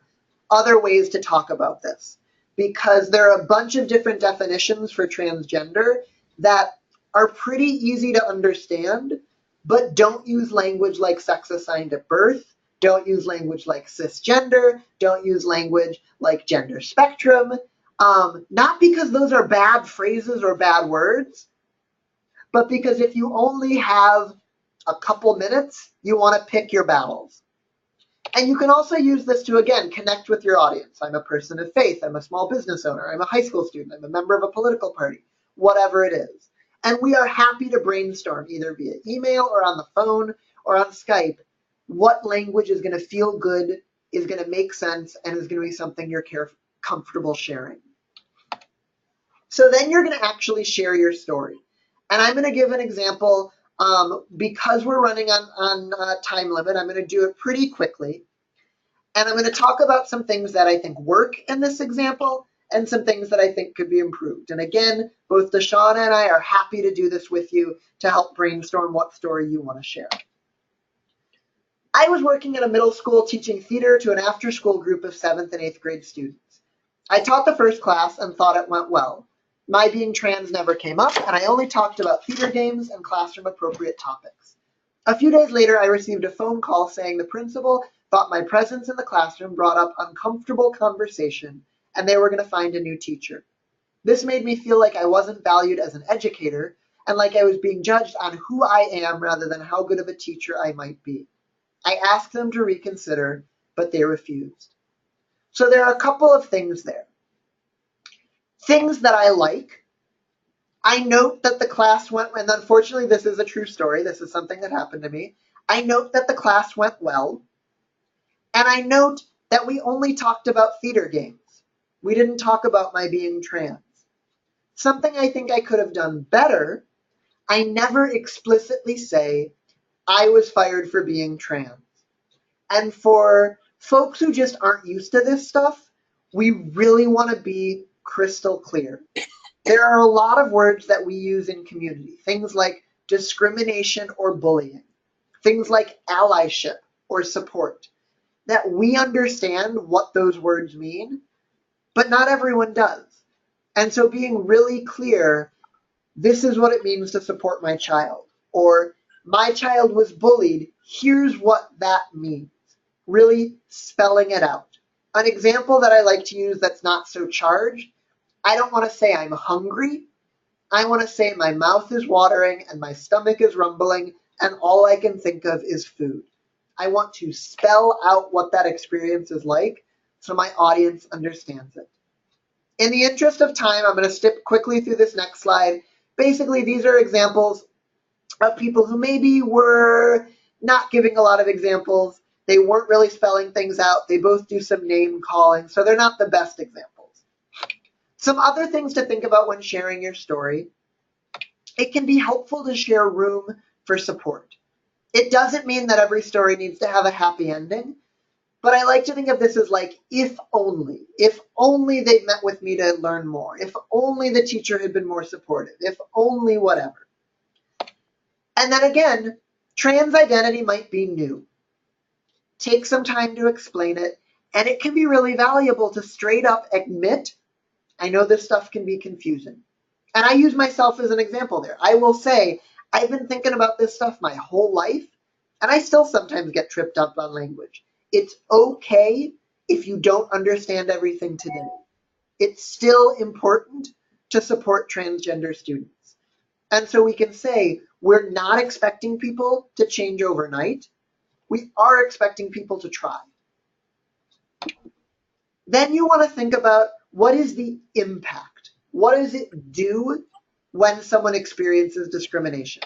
other ways to talk about this because there are a bunch of different definitions for transgender that are pretty easy to understand, but don't use language like sex assigned at birth, don't use language like cisgender, don't use language like gender spectrum, not because those are bad phrases or bad words, but because if you only have a couple minutes, you want to pick your battles. And you can also use this to, again, connect with your audience. I'm a person of faith, I'm a small business owner, I'm a high school student, I'm a member of a political party, whatever it is. And we are happy to brainstorm either via email or on the phone or on Skype what language is going to feel good, is going to make sense, and is going to be something you're comfortable sharing. So then you're going to actually share your story. And I'm going to give an example. Because we're running on time limit, I'm going to do it pretty quickly. And I'm going to talk about some things that I think work in this example and some things that I think could be improved. And again, both Deshauna and I are happy to do this with you to help brainstorm what story you want to share. I was working at a middle school teaching theater to an after-school group of 7th and 8th grade students. I taught the first class and thought it went well. My being trans never came up, and I only talked about theater games and classroom-appropriate topics. A few days later, I received a phone call saying the principal thought my presence in the classroom brought up uncomfortable conversation, and they were going to find a new teacher. This made me feel like I wasn't valued as an educator, and like I was being judged on who I am rather than how good of a teacher I might be. I asked them to reconsider, but they refused. So there are a couple of things there. Things that I like. I note that the class went, and unfortunately this is a true story, this is something that happened to me. I note that the class went well, and I note that we only talked about theater games. We didn't talk about my being trans. Something I think I could have done better, I never explicitly say I was fired for being trans. And for folks who just aren't used to this stuff, we really want to be crystal clear. There are a lot of words that we use in community, things like discrimination or bullying, things like allyship or support, that we understand what those words mean, but not everyone does. And so being really clear, this is what it means to support my child, or my child was bullied, here's what that means. Really spelling it out. An example that I like to use that's not so charged, I don't want to say I'm hungry. I want to say my mouth is watering and my stomach is rumbling and all I can think of is food. I want to spell out what that experience is like so my audience understands it. In the interest of time, I'm going to skip quickly through this next slide. Basically, these are examples of people who maybe were not giving a lot of examples. They weren't really spelling things out. They both do some name calling, so they're not the best examples. Some other things to think about when sharing your story. It can be helpful to share room for support. It doesn't mean that every story needs to have a happy ending, but I like to think of this as like, if only they'd met with me to learn more, if only the teacher had been more supportive, if only whatever. And then again, trans identity might be new. Take some time to explain it, and it can be really valuable to straight up admit, I know this stuff can be confusing. And I use myself as an example there. I will say, I've been thinking about this stuff my whole life, and I still sometimes get tripped up on language. It's okay if you don't understand everything today. It's still important to support transgender students. And so we can say, we're not expecting people to change overnight. We are expecting people to try. Then you want to think about, what is the impact? What does it do when someone experiences discrimination?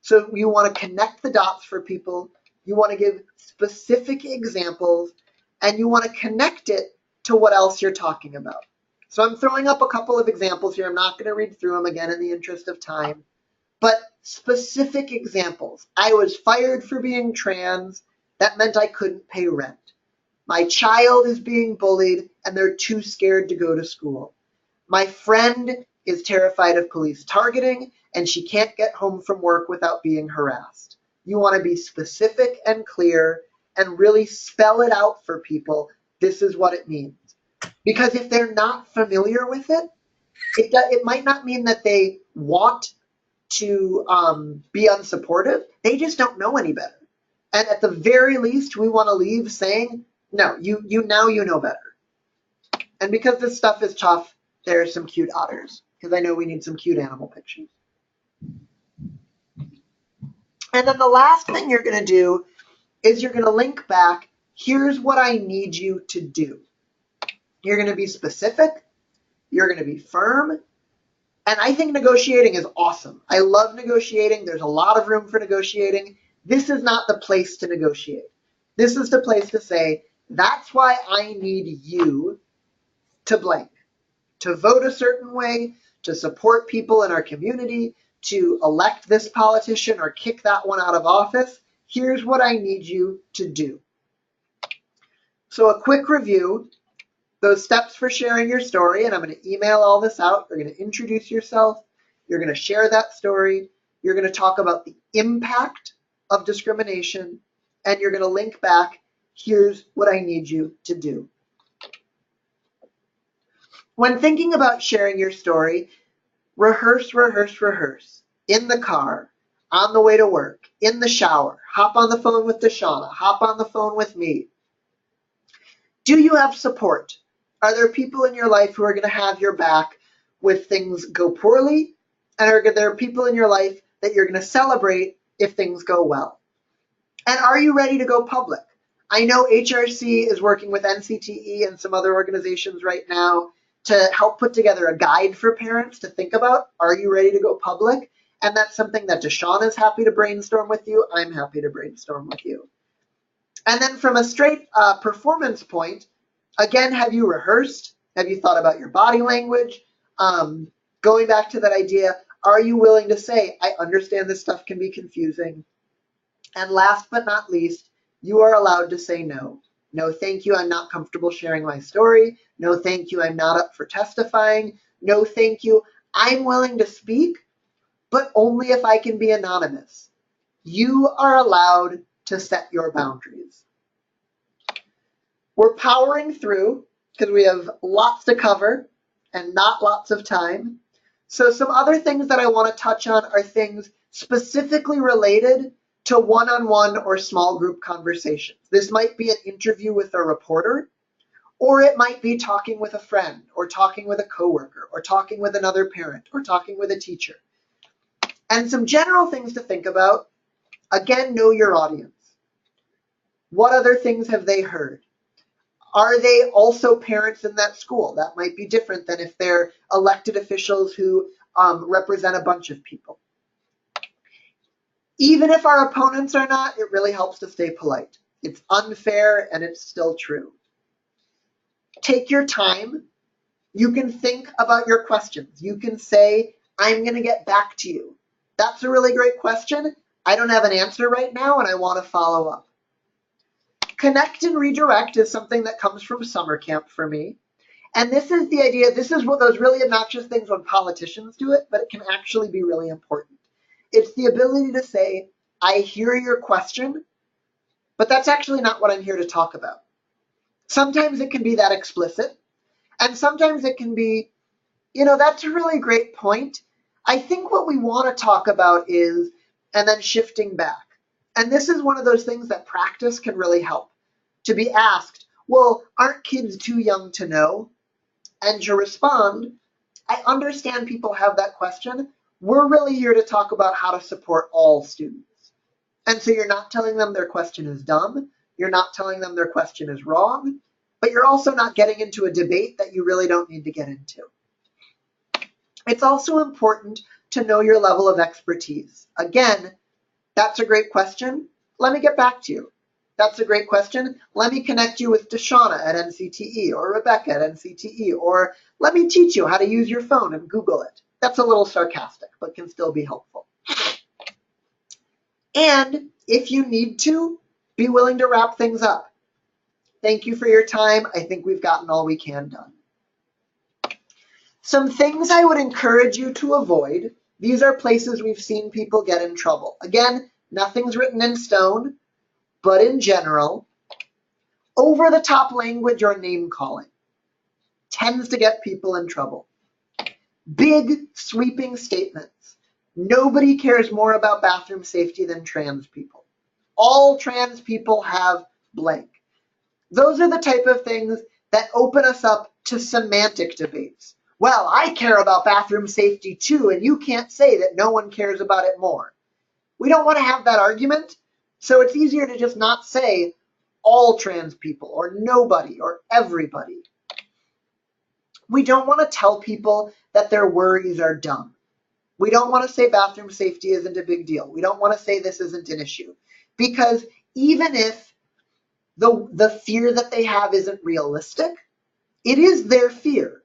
So you want to connect the dots for people. You want to give specific examples, and you want to connect it to what else you're talking about. So I'm throwing up a couple of examples here. I'm not going to read through them again in the interest of time, but specific examples. I was fired for being trans. That meant I couldn't pay rent. My child is being bullied and they're too scared to go to school. My friend is terrified of police targeting and she can't get home from work without being harassed. You want to be specific and clear and really spell it out for people. This is what it means. Because if they're not familiar with it, it might not mean that they want to be unsupportive. They just don't know any better. And at the very least, we want to leave saying, no, you know better. And because this stuff is tough, there are some cute otters, because I know we need some cute animal pictures. And then the last thing you're going to do is you're going to link back, here's what I need you to do. You're going to be specific, you're going to be firm, and I think negotiating is awesome. I love negotiating. There's a lot of room for negotiating. This is not the place to negotiate. This is the place to say, that's why I need you to blank, to vote a certain way, to support people in our community, to elect this politician or kick that one out of office. Here's what I need you to do. So a quick review, those steps for sharing your story, and I'm going to email all this out. You're going to introduce yourself. You're going to share that story. You're going to talk about the impact of discrimination, and you're going to link back, here's what I need you to do. When thinking about sharing your story, rehearse, rehearse, rehearse. In the car, on the way to work, in the shower, hop on the phone with Deshauna, hop on the phone with me. Do you have support? Are there people in your life who are going to have your back if things go poorly? And are there people in your life that you're going to celebrate if things go well? And are you ready to go public? I know HRC is working with NCTE and some other organizations right now to help put together a guide for parents to think about, are you ready to go public? And that's something that Deshauna is happy to brainstorm with you. I'm happy to brainstorm with you. And then from a straight performance point, again, have you rehearsed? Have you thought about your body language? Going back to that idea, are you willing to say, I understand this stuff can be confusing. And last but not least, you are allowed to say no. No, thank you, I'm not comfortable sharing my story. No, thank you, I'm not up for testifying. No, thank you, I'm willing to speak, but only if I can be anonymous. You are allowed to set your boundaries. We're powering through because we have lots to cover and not lots of time. So some other things that I want to touch on are things specifically related to one-on-one or small group conversations. This might be an interview with a reporter, or it might be talking with a friend, or talking with a coworker, or talking with another parent, or talking with a teacher. And some general things to think about. Again, know your audience. What other things have they heard? Are they also parents in that school? That might be different than if they're elected officials who represent a bunch of people. Even if our opponents are not, it really helps to stay polite. It's unfair and it's still true. Take your time. You can think about your questions. You can say, I'm going to get back to you. That's a really great question. I don't have an answer right now and I want to follow up. Connect and redirect is something that comes from summer camp for me. And this is the idea, this is one of those really obnoxious things when politicians do it, but it can actually be really important. It's the ability to say, I hear your question, but that's actually not what I'm here to talk about. Sometimes it can be that explicit, and sometimes it can be, that's a really great point. I think what we want to talk about is, and then shifting back. And this is one of those things that practice can really help. To be asked, well, aren't kids too young to know? And to respond, I understand people have that question. We're really here to talk about how to support all students. And so you're not telling them their question is dumb. You're not telling them their question is wrong, but you're also not getting into a debate that you really don't need to get into. It's also important to know your level of expertise. Again, that's a great question. Let me get back to you. That's a great question. Let me connect you with Deshauna at NCTE or Rebecca at NCTE, or let me teach you how to use your phone and Google it. That's a little sarcastic, but can still be helpful. And if you need to, be willing to wrap things up. Thank you for your time. I think we've gotten all we can done. Some things I would encourage you to avoid. These are places we've seen people get in trouble. Again, nothing's written in stone, but in general, over-the-top language or name-calling tends to get people in trouble. Big, sweeping statements. Nobody cares more about bathroom safety than trans people. All trans people have blank. Those are the type of things that open us up to semantic debates. Well, I care about bathroom safety too, and you can't say that no one cares about it more. We don't want to have that argument, so it's easier to just not say all trans people or nobody or everybody. We don't want to tell people that their worries are dumb. We don't want to say bathroom safety isn't a big deal. We don't want to say this isn't an issue. Because even if the fear that they have isn't realistic, it is their fear.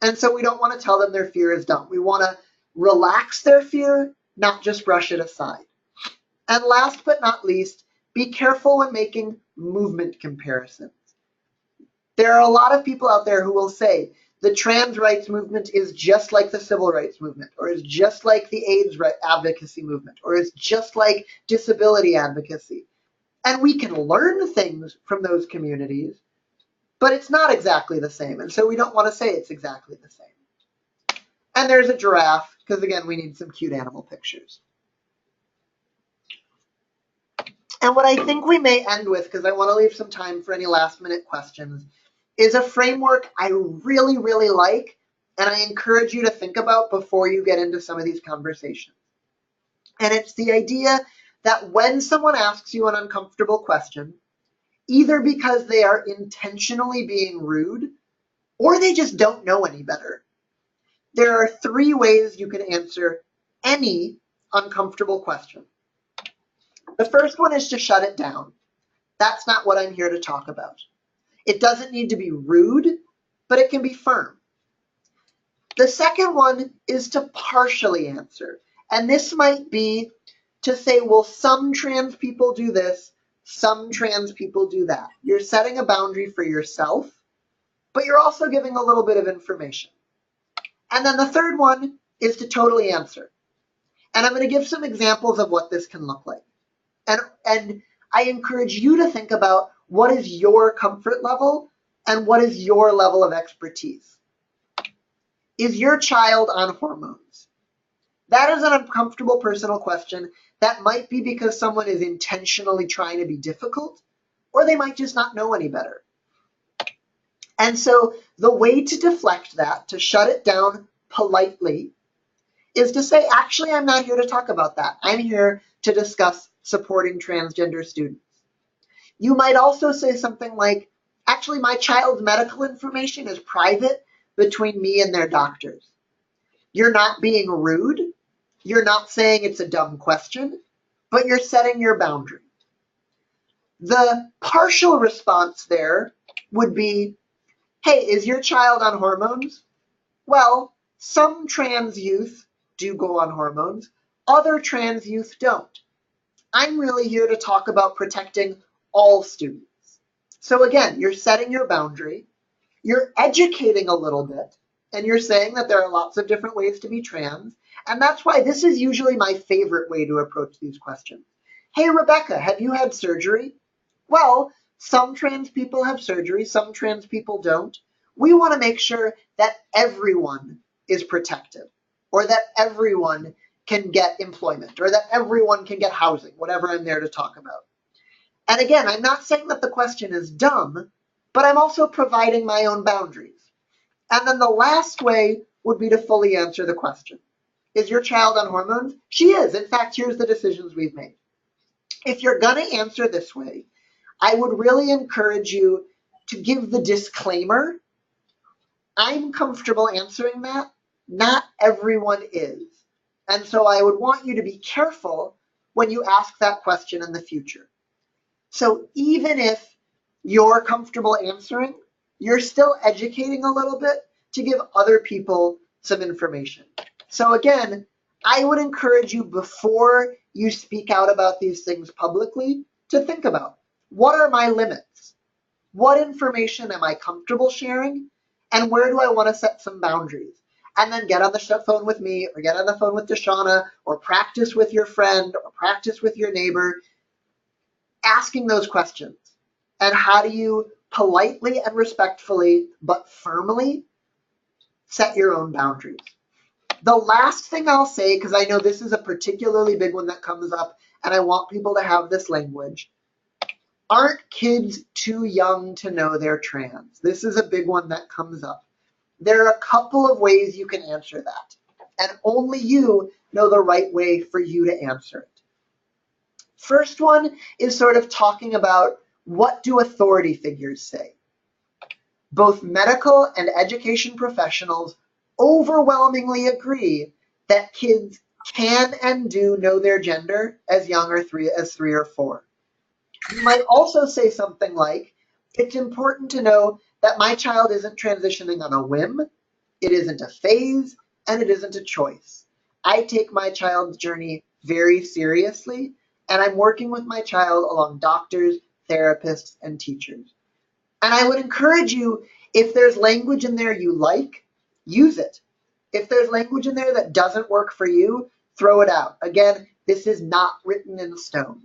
And so we don't want to tell them their fear is dumb. We want to relax their fear, not just brush it aside. And last but not least, be careful when making movement comparisons. There are a lot of people out there who will say the trans rights movement is just like the civil rights movement, or is just like the AIDS advocacy movement, or is just like disability advocacy. And we can learn things from those communities, but it's not exactly the same. And so we don't want to say it's exactly the same. And there's a giraffe, because again, we need some cute animal pictures. And what I think we may end with, because I want to leave some time for any last minute questions, is a framework I really, really like, and I encourage you to think about before you get into some of these conversations. And it's the idea that when someone asks you an uncomfortable question, either because they are intentionally being rude or they just don't know any better, there are 3 ways you can answer any uncomfortable question. The first one is to shut it down. That's not what I'm here to talk about. It doesn't need to be rude, but it can be firm. The second one is to partially answer. And this might be to say, well, some trans people do this, Some trans people do that. You're setting a boundary for yourself, but you're also giving a little bit of information. And then the third one is to totally answer. And I'm going to give some examples of what this can look like. And I encourage you to think about what is your comfort level and what is your level of expertise. Is your child on hormones? That is an uncomfortable personal question. That might be because someone is intentionally trying to be difficult, or they might just not know any better. And so the way to deflect that, to shut it down politely, is to say, actually, I'm not here to talk about that. I'm here to discuss supporting transgender students. You might also say something like, actually, my child's medical information is private between me and their doctors. You're not being rude. You're not saying it's a dumb question, but you're setting your boundary. The partial response there would be, hey, is your child on hormones? Well, some trans youth do go on hormones. Other trans youth don't. I'm really here to talk about protecting all students. So again, you're setting your boundary, you're educating a little bit, and you're saying that there are lots of different ways to be trans. And that's why this is usually my favorite way to approach these questions. Hey, Rebecca, have you had surgery? Well, some trans people have surgery, some trans people don't. We want to make sure that everyone is protected, or that everyone can get employment, or that everyone can get housing, whatever I'm there to talk about. And again, I'm not saying that the question is dumb, but I'm also providing my own boundaries. And then the last way would be to fully answer the question. Is your child on hormones? She is. In fact, here's the decisions we've made. If you're going to answer this way, I would really encourage you to give the disclaimer. I'm comfortable answering that. Not everyone is. And so I would want you to be careful when you ask that question in the future. So even if you're comfortable answering, you're still educating a little bit to give other people some information. So again, I would encourage you, before you speak out about these things publicly, to think about, what are my limits? What information am I comfortable sharing? And where do I want to set some boundaries? And then get on the phone with me, or get on the phone with Deshauna, or practice with your friend, or practice with your neighbor, asking those questions. And how do you politely and respectfully, but firmly, set your own boundaries? The last thing I'll say, because I know this is a particularly big one that comes up, and I want people to have this language. Aren't kids too young to know they're trans? This is a big one that comes up. There are a couple of ways you can answer that, and only you know the right way for you to answer it. First one is sort of talking about, what do authority figures say? Both medical and education professionals overwhelmingly agree that kids can and do know their gender as young as 3 or 4. You might also say something like, it's important to know that my child isn't transitioning on a whim, it isn't a phase, and it isn't a choice. I take my child's journey very seriously, and I'm working with my child along doctors, therapists, and teachers. And I would encourage you, if there's language in there you like, use it. If there's language in there that doesn't work for you, throw it out. Again, this is not written in stone.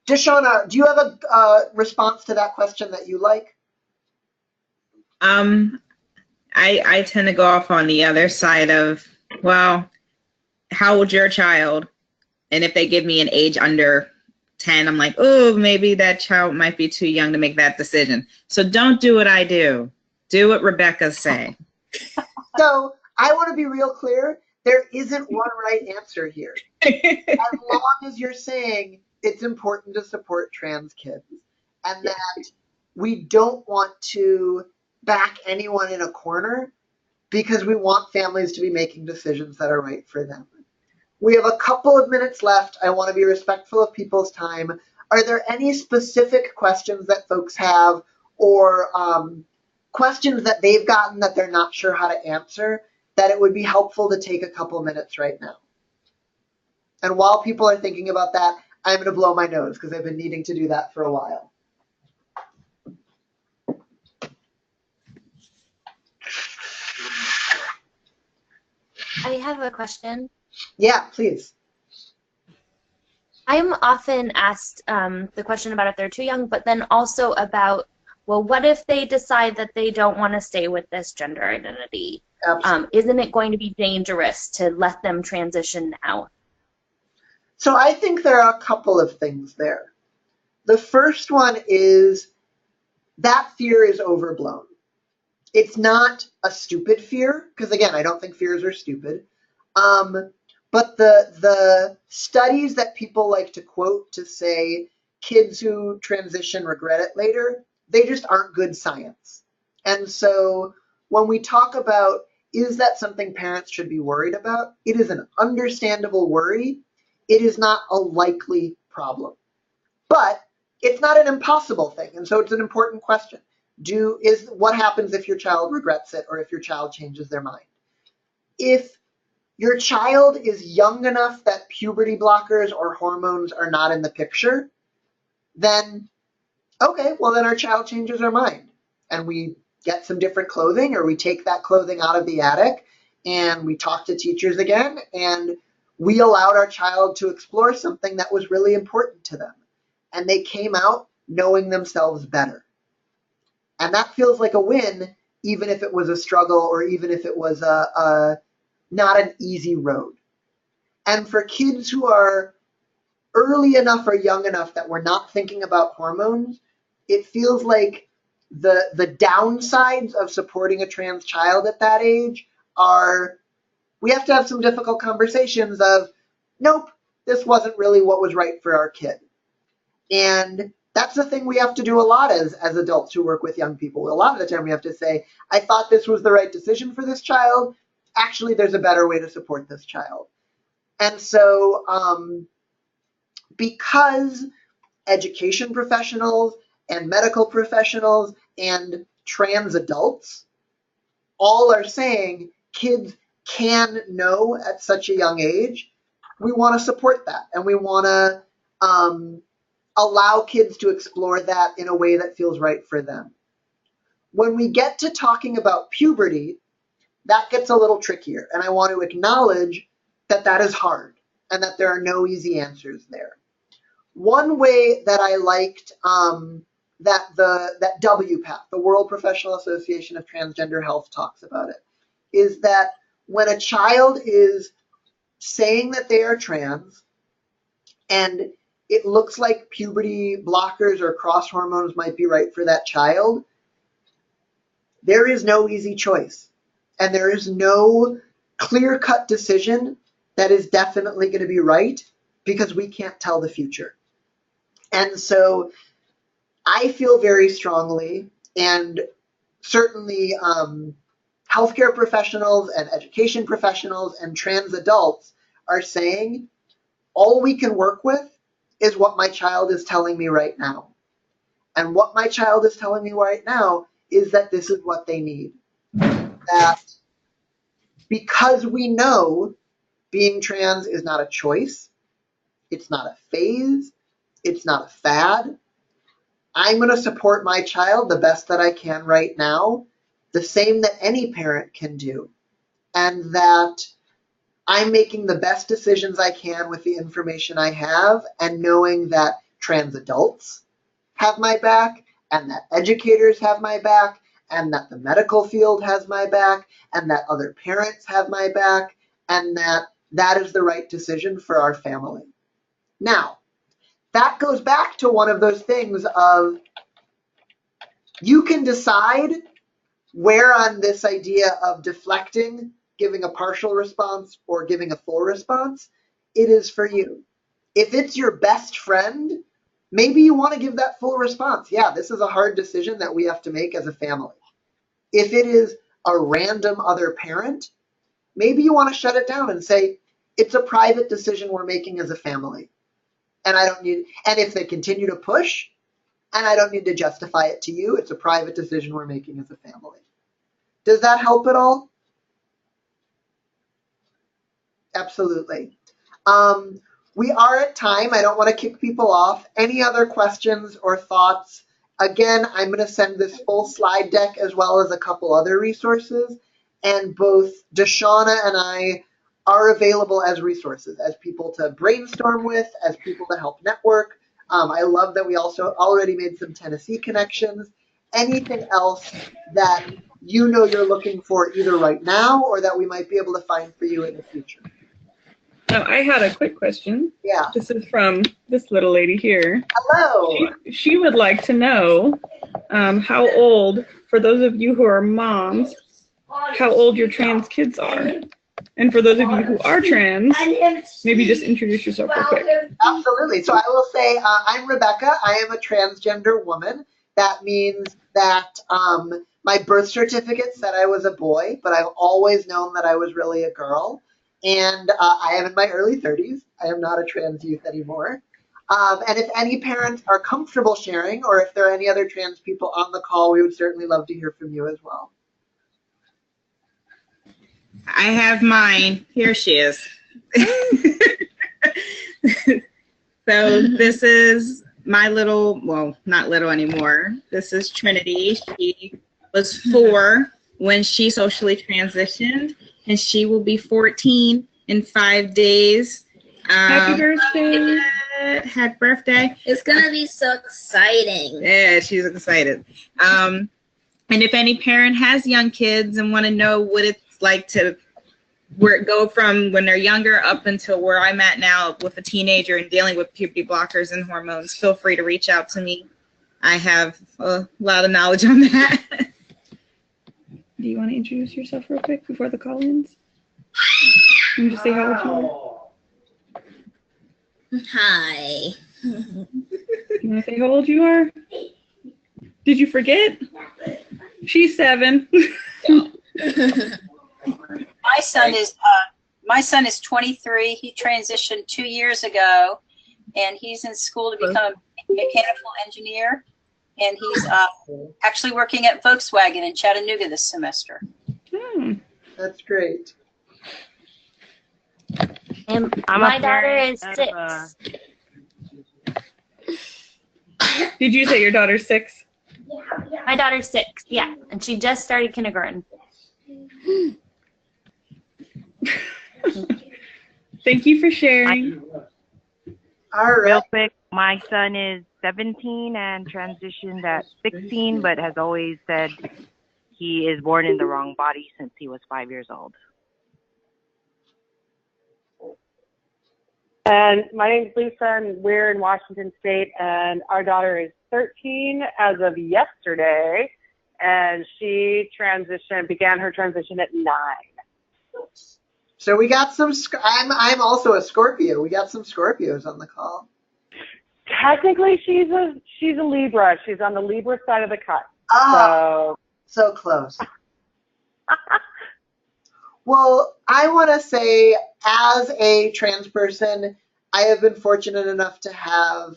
Deshauna, do you have a response to that question that you like? I tend to go off on the other side of, well, how old's your child? And if they give me an age under 10, I'm like, oh, maybe that child might be too young to make that decision. So don't do what I do. Do what Rebecca's saying. So I want to be real clear. There isn't one right answer here. As long as you're saying it's important to support trans kids, and that we don't want to back anyone in a corner, because we want families to be making decisions that are right for them. We have a couple of minutes left. I want to be respectful of people's time. Are there any specific questions that folks have, or questions that they've gotten that they're not sure how to answer, that it would be helpful to take a couple minutes right now? And while people are thinking about that, I'm going to blow my nose because I've been needing to do that for a while. I have a question. Yeah, please. I'm often asked the question about if they're too young, but then also about, well, what if they decide that they don't want to stay with this gender identity? Isn't it going to be dangerous to let them transition now? So I think there are a couple of things there. The first one is that fear is overblown. It's not a stupid fear, because again, I don't think fears are stupid. But the studies that people like to quote to say kids who transition regret it later, they just aren't good science. And so when we talk about, is that something parents should be worried about? It is an understandable worry. It is not a likely problem. But it's not an impossible thing. And so it's an important question. What happens if your child regrets it or if your child changes their mind? If your child is young enough that puberty blockers or hormones are not in the picture, then okay, well then our child changes their mind and we get some different clothing, or we take that clothing out of the attic and we talk to teachers again, and we allowed our child to explore something that was really important to them. And they came out knowing themselves better. And that feels like a win, even if it was a struggle or even if it was not an easy road. And for kids who are early enough or young enough that we're not thinking about hormones, it feels like the downsides of supporting a trans child at that age are, we have to have some difficult conversations of, nope, this wasn't really what was right for our kid. And that's the thing we have to do a lot as adults who work with young people. A lot of the time we have to say, I thought this was the right decision for this child. Actually, there's a better way to support this child. And so because education professionals and medical professionals and trans adults all are saying kids can know at such a young age, we want to support that. And we want to allow kids to explore that in a way that feels right for them. When we get to talking about puberty, that gets a little trickier. And I want to acknowledge that that is hard and that there are no easy answers there. One way that I liked that WPATH, the World Professional Association of Transgender Health, talks about it, is that when a child is saying that they are trans and it looks like puberty blockers or cross hormones might be right for that child, there is no easy choice. And there is no clear-cut decision that is definitely going to be right, because we can't tell the future. And so I feel very strongly, and certainly healthcare professionals and education professionals and trans adults are saying, all we can work with is what my child is telling me right now. And what my child is telling me right now is that this is what they need. That because we know being trans is not a choice, it's not a phase, it's not a fad, I'm going to support my child the best that I can right now, the same that any parent can do. And that I'm making the best decisions I can with the information I have, and knowing that trans adults have my back, and that educators have my back, and that the medical field has my back, and that other parents have my back, and that that is the right decision for our family. Now, that goes back to one of those things of, you can decide where on this idea of deflecting, giving a partial response or giving a full response, it is for you. If it's your best friend, maybe you want to give that full response. Yeah, this is a hard decision that we have to make as a family. If it is a random other parent, maybe you want to shut it down and say, it's a private decision we're making as a family. And if they continue to push, and I don't need to justify it to you, it's a private decision we're making as a family. Does that help at all? Absolutely. We are at time. I don't want to kick people off. Any other questions or thoughts? Again, I'm going to send this full slide deck as well as a couple other resources. And both Deshauna and I are available as resources, as people to brainstorm with, as people to help network. I love that we also already made some Tennessee connections. Anything else that you know you're looking for either right now or that we might be able to find for you in the future? Now, I had a quick question. Yeah. This is from this little lady here. Hello. She would like to know how old, for those of you who are moms, how old your trans kids are. And for those of you who are trans, maybe just introduce yourself real quick. Absolutely. So I will say I'm Rebecca. I am a transgender woman. That means that my birth certificate said I was a boy, but I've always known that I was really a girl. And I am in my early 30s. I am not a trans youth anymore. And if any parents are comfortable sharing, or if there are any other trans people on the call, we would certainly love to hear from you as well. I have mine. Here she is. So this is my little, well, not little anymore. This is Trinity. She was 4 when she socially transitioned, and she will be 14 in 5 days. Happy birthday. Happy birthday. It's going to be so exciting. Yeah, she's excited. And if any parent has young kids and want to know what it's like to go from when they're younger up until where I'm at now with a teenager and dealing with puberty blockers and hormones, feel free to reach out to me. I have a lot of knowledge on that. Do you want to introduce yourself real quick before the call ends? Can you just say how old you are? Hi. You want to say how old you are? Did you forget? She's 7. My son is 23. He transitioned 2 years ago, and he's in school to become a mechanical engineer. And he's actually working at Volkswagen in Chattanooga this semester. That's great. And my daughter is 6. Did you say your daughter's 6? My daughter's 6, yeah, and she just started kindergarten. Thank you for sharing. All right. Real quick, my son is 17 and transitioned at 16, but has always said he is born in the wrong body since he was 5 years old. And my name's Lisa, and we're in Washington State, and our daughter is 13 as of yesterday, and she began her transition at 9. So we got some. I'm also a Scorpio. We got some Scorpios on the call. Technically, she's a Libra. She's on the Libra side of the cut. Oh, so close. Well, I want to say, as a trans person, I have been fortunate enough to have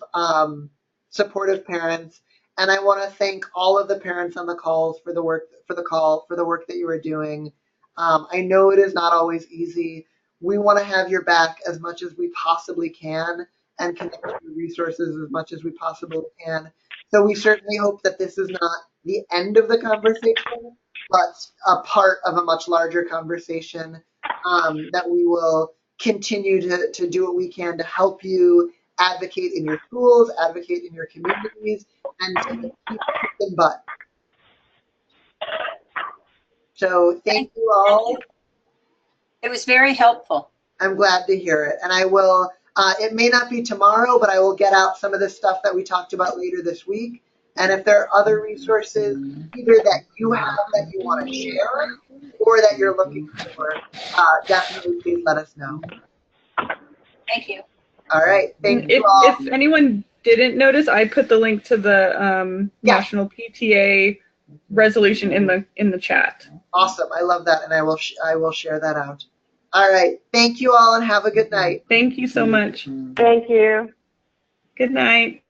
supportive parents, and I want to thank all of the parents on the calls for the work that you are doing. I know it is not always easy. We want to have your back as much as we possibly can and connect you to resources as much as we possibly can. So we certainly hope that this is not the end of the conversation, but a part of a much larger conversation, that we will continue to do what we can to help you advocate in your schools, advocate in your communities, and keep kicking butt. So thank you all. It was very helpful. I'm glad to hear it. And I will, it may not be tomorrow, but I will get out some of the stuff that we talked about later this week. And if there are other resources, either that you have that you want to share or that you're looking for, definitely please let us know. Thank you. All right. Thank you all. If anyone didn't notice, I put the link to the National PTA resolution in the chat. Awesome. I love that. And I will share that out. All right. Thank you all and have a good night. Thank you so much. Thank you. Good night.